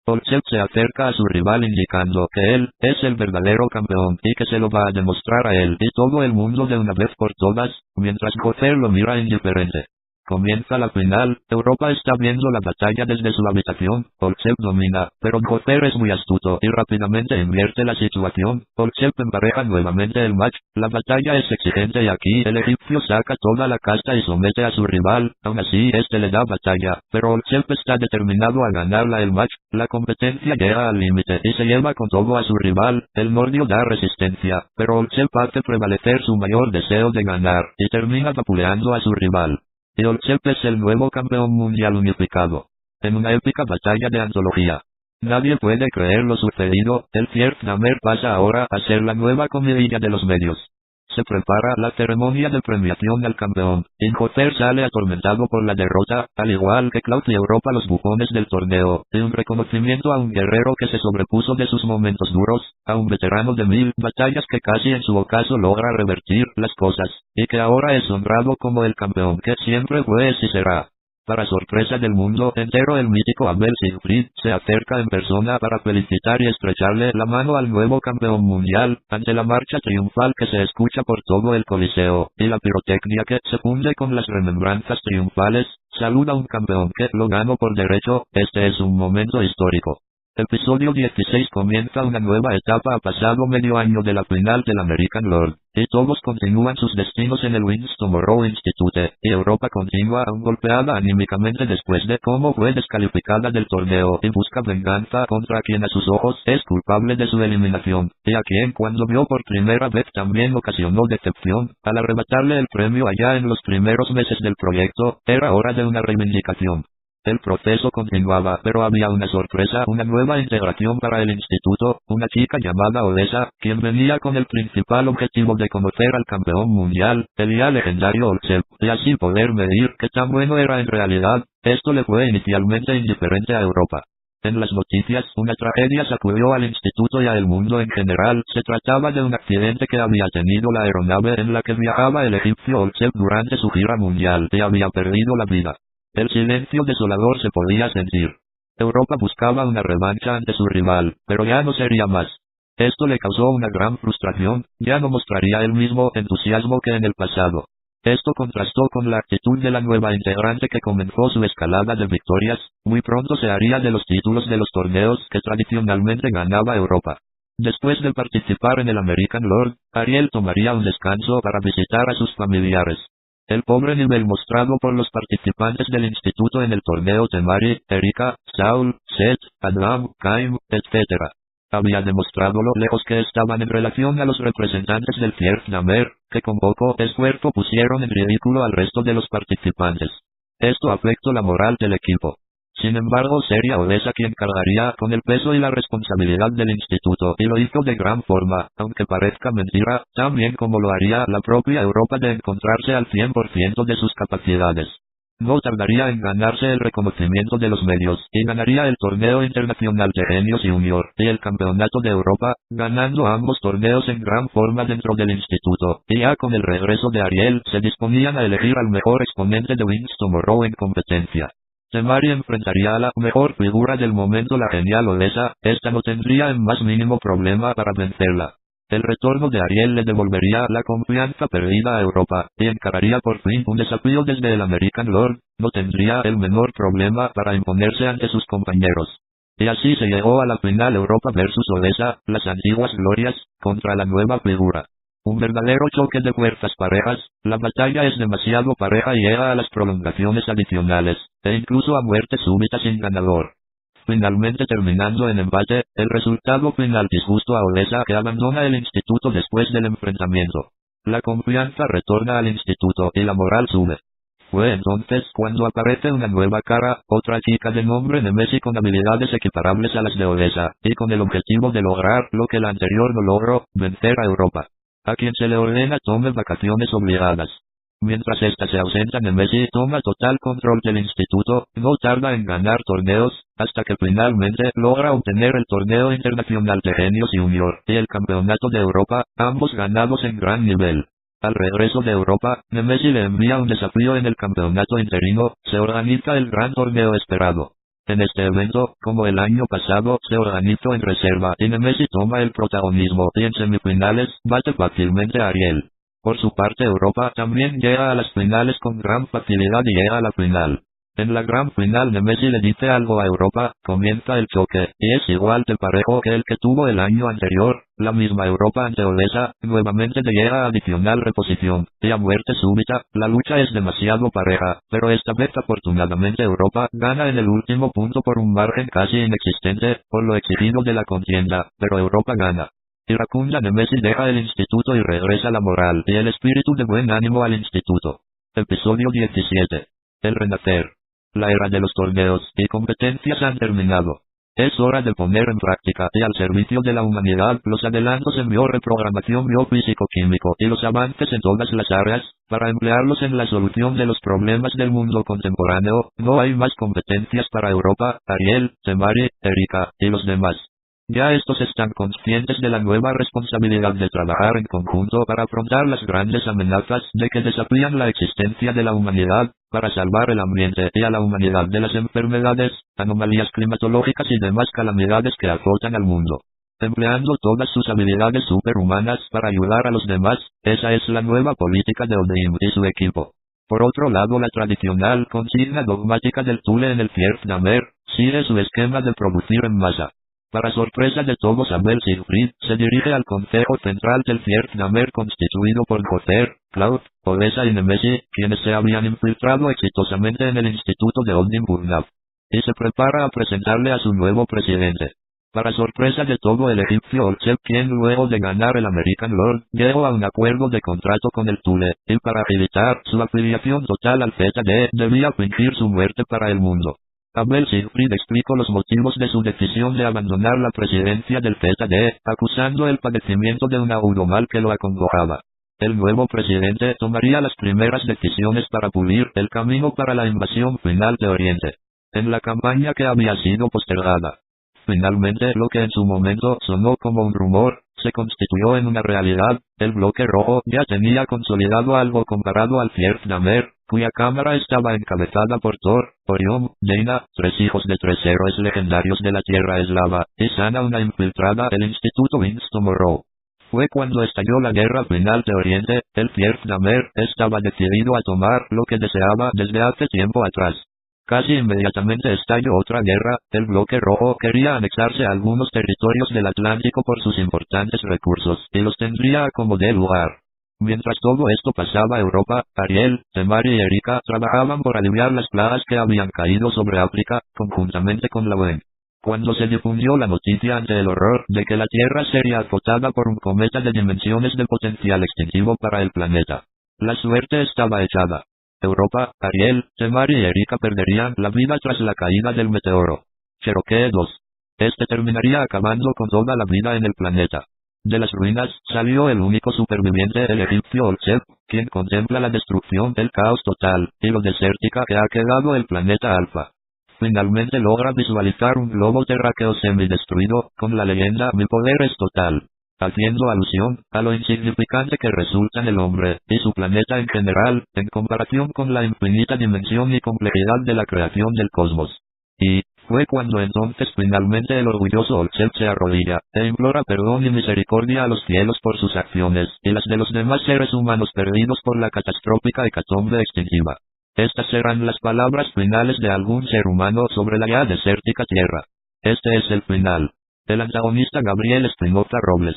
Olchev se acerca a su rival indicando que él es el verdadero campeón y que se lo va a demostrar a él y todo el mundo de una vez por todas, mientras Kotler lo mira indiferente. Comienza la final, Europa está viendo la batalla desde su habitación, Olchev domina, pero Kotler es muy astuto y rápidamente invierte la situación, Olchev empareja nuevamente el match, la batalla es exigente y aquí el egipcio saca toda la casta y somete a su rival, aún así este le da batalla, pero Olchev está determinado a ganarla el match, la competencia llega al límite y se lleva con todo a su rival, el nordio da resistencia, pero Olchev hace prevalecer su mayor deseo de ganar, y termina vapuleando a su rival. Y Olchev es el nuevo campeón mundial unificado. En una épica batalla de antología. Nadie puede creer lo sucedido, el Fierznamer pasa ahora a ser la nueva comidilla de los medios. Se prepara la ceremonia de premiación al campeón, y Kotler sale atormentado por la derrota, al igual que Klaus y Europa los bufones del torneo, y un reconocimiento a un guerrero que se sobrepuso de sus momentos duros, a un veterano de 1000 batallas que casi en su ocaso logra revertir las cosas, y que ahora es honrado como el campeón que siempre fue y será. Para sorpresa del mundo entero, el mítico Abel Siegfried se acerca en persona para felicitar y estrecharle la mano al nuevo campeón mundial, ante la marcha triunfal que se escucha por todo el Coliseo, y la pirotecnia que se funde con las remembranzas triunfales. Saluda a un campeón que lo ganó por derecho. Este es un momento histórico. Episodio 16. Comienza una nueva etapa a pasado medio año de la final del American Lord, y todos continúan sus destinos en el Winston Moreau Institute, y Europa continúa aún golpeada anímicamente después de cómo fue descalificada del torneo y busca venganza contra quien a sus ojos es culpable de su eliminación, y a quien cuando vio por primera vez también ocasionó decepción, al arrebatarle el premio allá en los primeros meses del proyecto. Era hora de una reivindicación. El proceso continuaba, pero había una sorpresa, una nueva integración para el instituto, una chica llamada Odessa, quien venía con el principal objetivo de conocer al campeón mundial, el ya legendario Olchev, y así poder medir qué tan bueno era en realidad. Esto le fue inicialmente indiferente a Europa. En las noticias, una tragedia sacudió al instituto y al mundo en general. Se trataba de un accidente que había tenido la aeronave en la que viajaba el egipcio Olchev durante su gira mundial, y había perdido la vida. El silencio desolador se podía sentir. Europa buscaba una revancha ante su rival, pero ya no sería más. Esto le causó una gran frustración, ya no mostraría el mismo entusiasmo que en el pasado. Esto contrastó con la actitud de la nueva integrante que comenzó su escalada de victorias. Muy pronto se haría de los títulos de los torneos que tradicionalmente ganaba Europa. Después de participar en el American Lord, Ariel tomaría un descanso para visitar a sus familiares. El pobre nivel mostrado por los participantes del instituto en el torneo Temari, Erika, Saul, Seth, Adam, Kaim, etc. había demostrado lo lejos que estaban en relación a los representantes del Fierf Namer, que con poco esfuerzo pusieron en ridículo al resto de los participantes. Esto afectó la moral del equipo. Sin embargo, sería Odessa quien cargaría con el peso y la responsabilidad del instituto, y lo hizo de gran forma, aunque parezca mentira, tan bien como lo haría la propia Europa de encontrarse al 100% de sus capacidades. No tardaría en ganarse el reconocimiento de los medios, y ganaría el torneo internacional de Genios Junior, y el campeonato de Europa, ganando ambos torneos en gran forma dentro del instituto, y ya con el regreso de Ariel, se disponían a elegir al mejor exponente de Winston Moreau en competencia. Temari enfrentaría a la mejor figura del momento, la genial Odessa. Esta no tendría el más mínimo problema para vencerla. El retorno de Ariel le devolvería la confianza perdida a Europa, y encararía por fin un desafío desde el American Lord. No tendría el menor problema para imponerse ante sus compañeros. Y así se llegó a la final Europa versus Odessa, las antiguas glorias, contra la nueva figura. Un verdadero choque de fuerzas parejas. La batalla es demasiado pareja y llega a las prolongaciones adicionales, e incluso a muerte súbita sin ganador. Finalmente terminando en empate, el resultado final disgusto a Odessa, que abandona el instituto después del enfrentamiento. La confianza retorna al instituto y la moral sube. Fue entonces cuando aparece una nueva cara, otra chica de nombre Nemesi con habilidades equiparables a las de Odessa, y con el objetivo de lograr lo que la anterior no logró, vencer a Europa, a quien se le ordena tome vacaciones obligadas. Mientras ésta se ausenta, Nemesi toma total control del instituto, no tarda en ganar torneos, hasta que finalmente logra obtener el torneo internacional de Genios Junior y el campeonato de Europa, ambos ganados en gran nivel. Al regreso de Europa, Nemesi le envía un desafío en el campeonato interino. Se organiza el gran torneo esperado. En este evento, como el año pasado, se organizó en reserva y Nemesi toma el protagonismo y en semifinales bate fácilmente a Ariel. Por su parte, Europa también llega a las finales con gran facilidad y llega a la final. En la gran final, Nemesi le dice algo a Europa, comienza el choque, y es igual de parejo que el que tuvo el año anterior. La misma Europa ante Odessa, nuevamente llega a adicional reposición, y a muerte súbita. La lucha es demasiado pareja, pero esta vez afortunadamente Europa gana en el último punto por un margen casi inexistente, por lo exigido de la contienda, pero Europa gana. Iracunda Nemesi deja el instituto y regresa la moral y el espíritu de buen ánimo al instituto. Episodio 17. El renacer. La era de los torneos y competencias han terminado. Es hora de poner en práctica y al servicio de la humanidad los adelantos en bioreprogramación biofísico-químico y los avances en todas las áreas, para emplearlos en la solución de los problemas del mundo contemporáneo. No hay más competencias para Europa, Ariel, Temari, Erika, y los demás. Ya estos están conscientes de la nueva responsabilidad de trabajar en conjunto para afrontar las grandes amenazas de que desafían la existencia de la humanidad. para salvar el ambiente y a la humanidad de las enfermedades, anomalías climatológicas y demás calamidades que azotan al mundo. Empleando todas sus habilidades superhumanas para ayudar a los demás, esa es la nueva política de Odin y su equipo. Por otro lado, la tradicional consigna dogmática del Thule en el Fjerðdamr sigue su esquema de producir en masa. Para sorpresa de todos, Abel Siegfried se dirige al Consejo Central del Fjerðdamr constituido por Gother, Cloud, Odessa y Nemesi, quienes se habían infiltrado exitosamente en el Instituto de Odin Burnham. Y se prepara a presentarle a su nuevo presidente. Para sorpresa de todo, el egipcio Olchep, quien luego de ganar el American Lord, llegó a un acuerdo de contrato con el Thule, y para evitar su afiliación total al ZD, debía fingir su muerte para el mundo. Abel Siegfried explicó los motivos de su decisión de abandonar la presidencia del ZD, acusando el padecimiento de un agudo mal que lo acongojaba. El nuevo presidente tomaría las primeras decisiones para pulir el camino para la invasión final de Oriente. En la campaña que había sido postergada. Finalmente, lo que en su momento sonó como un rumor, se constituyó en una realidad. El bloque rojo ya tenía consolidado algo comparado al Fjerðdamr, cuya cámara estaba encabezada por Thor, Orión, Jaina, 3 hijos de 3 héroes legendarios de la Tierra Eslava, y Sana, una infiltrada del Instituto Winston Morrow. Fue cuando estalló la guerra final de Oriente. El Fjerðdamr estaba decidido a tomar lo que deseaba desde hace tiempo atrás. Casi inmediatamente estalló otra guerra. El bloque rojo quería anexarse a algunos territorios del Atlántico por sus importantes recursos, y los tendría como de lugar. Mientras todo esto pasaba, Europa, Ariel, Temari y Erika trabajaban por aliviar las plagas que habían caído sobre África, conjuntamente con la UN. Cuando se difundió la noticia ante el horror de que la Tierra sería azotada por un cometa de dimensiones de potencial extintivo para el planeta, la suerte estaba echada. Europa, Ariel, Temari y Erika perderían la vida tras la caída del meteoro Cherokee 2. Este terminaría acabando con toda la vida en el planeta. De las ruinas salió el único superviviente, el egipcio Olchep, quien contempla la destrucción, el caos total, y lo desértica que ha quedado el planeta Alfa. Finalmente logra visualizar un globo terráqueo semidestruido, con la leyenda "Mi poder es total", haciendo alusión a lo insignificante que resulta el hombre, y su planeta en general, en comparación con la infinita dimensión y complejidad de la creación del cosmos. Y fue cuando entonces finalmente el orgulloso Olchep se arrodilla, e implora perdón y misericordia a los cielos por sus acciones, y las de los demás seres humanos perdidos por la catastrófica hecatombe extintiva. Estas serán las palabras finales de algún ser humano sobre la ya desértica tierra. Este es el final. El antagonista Gabriel Espinoza Robles.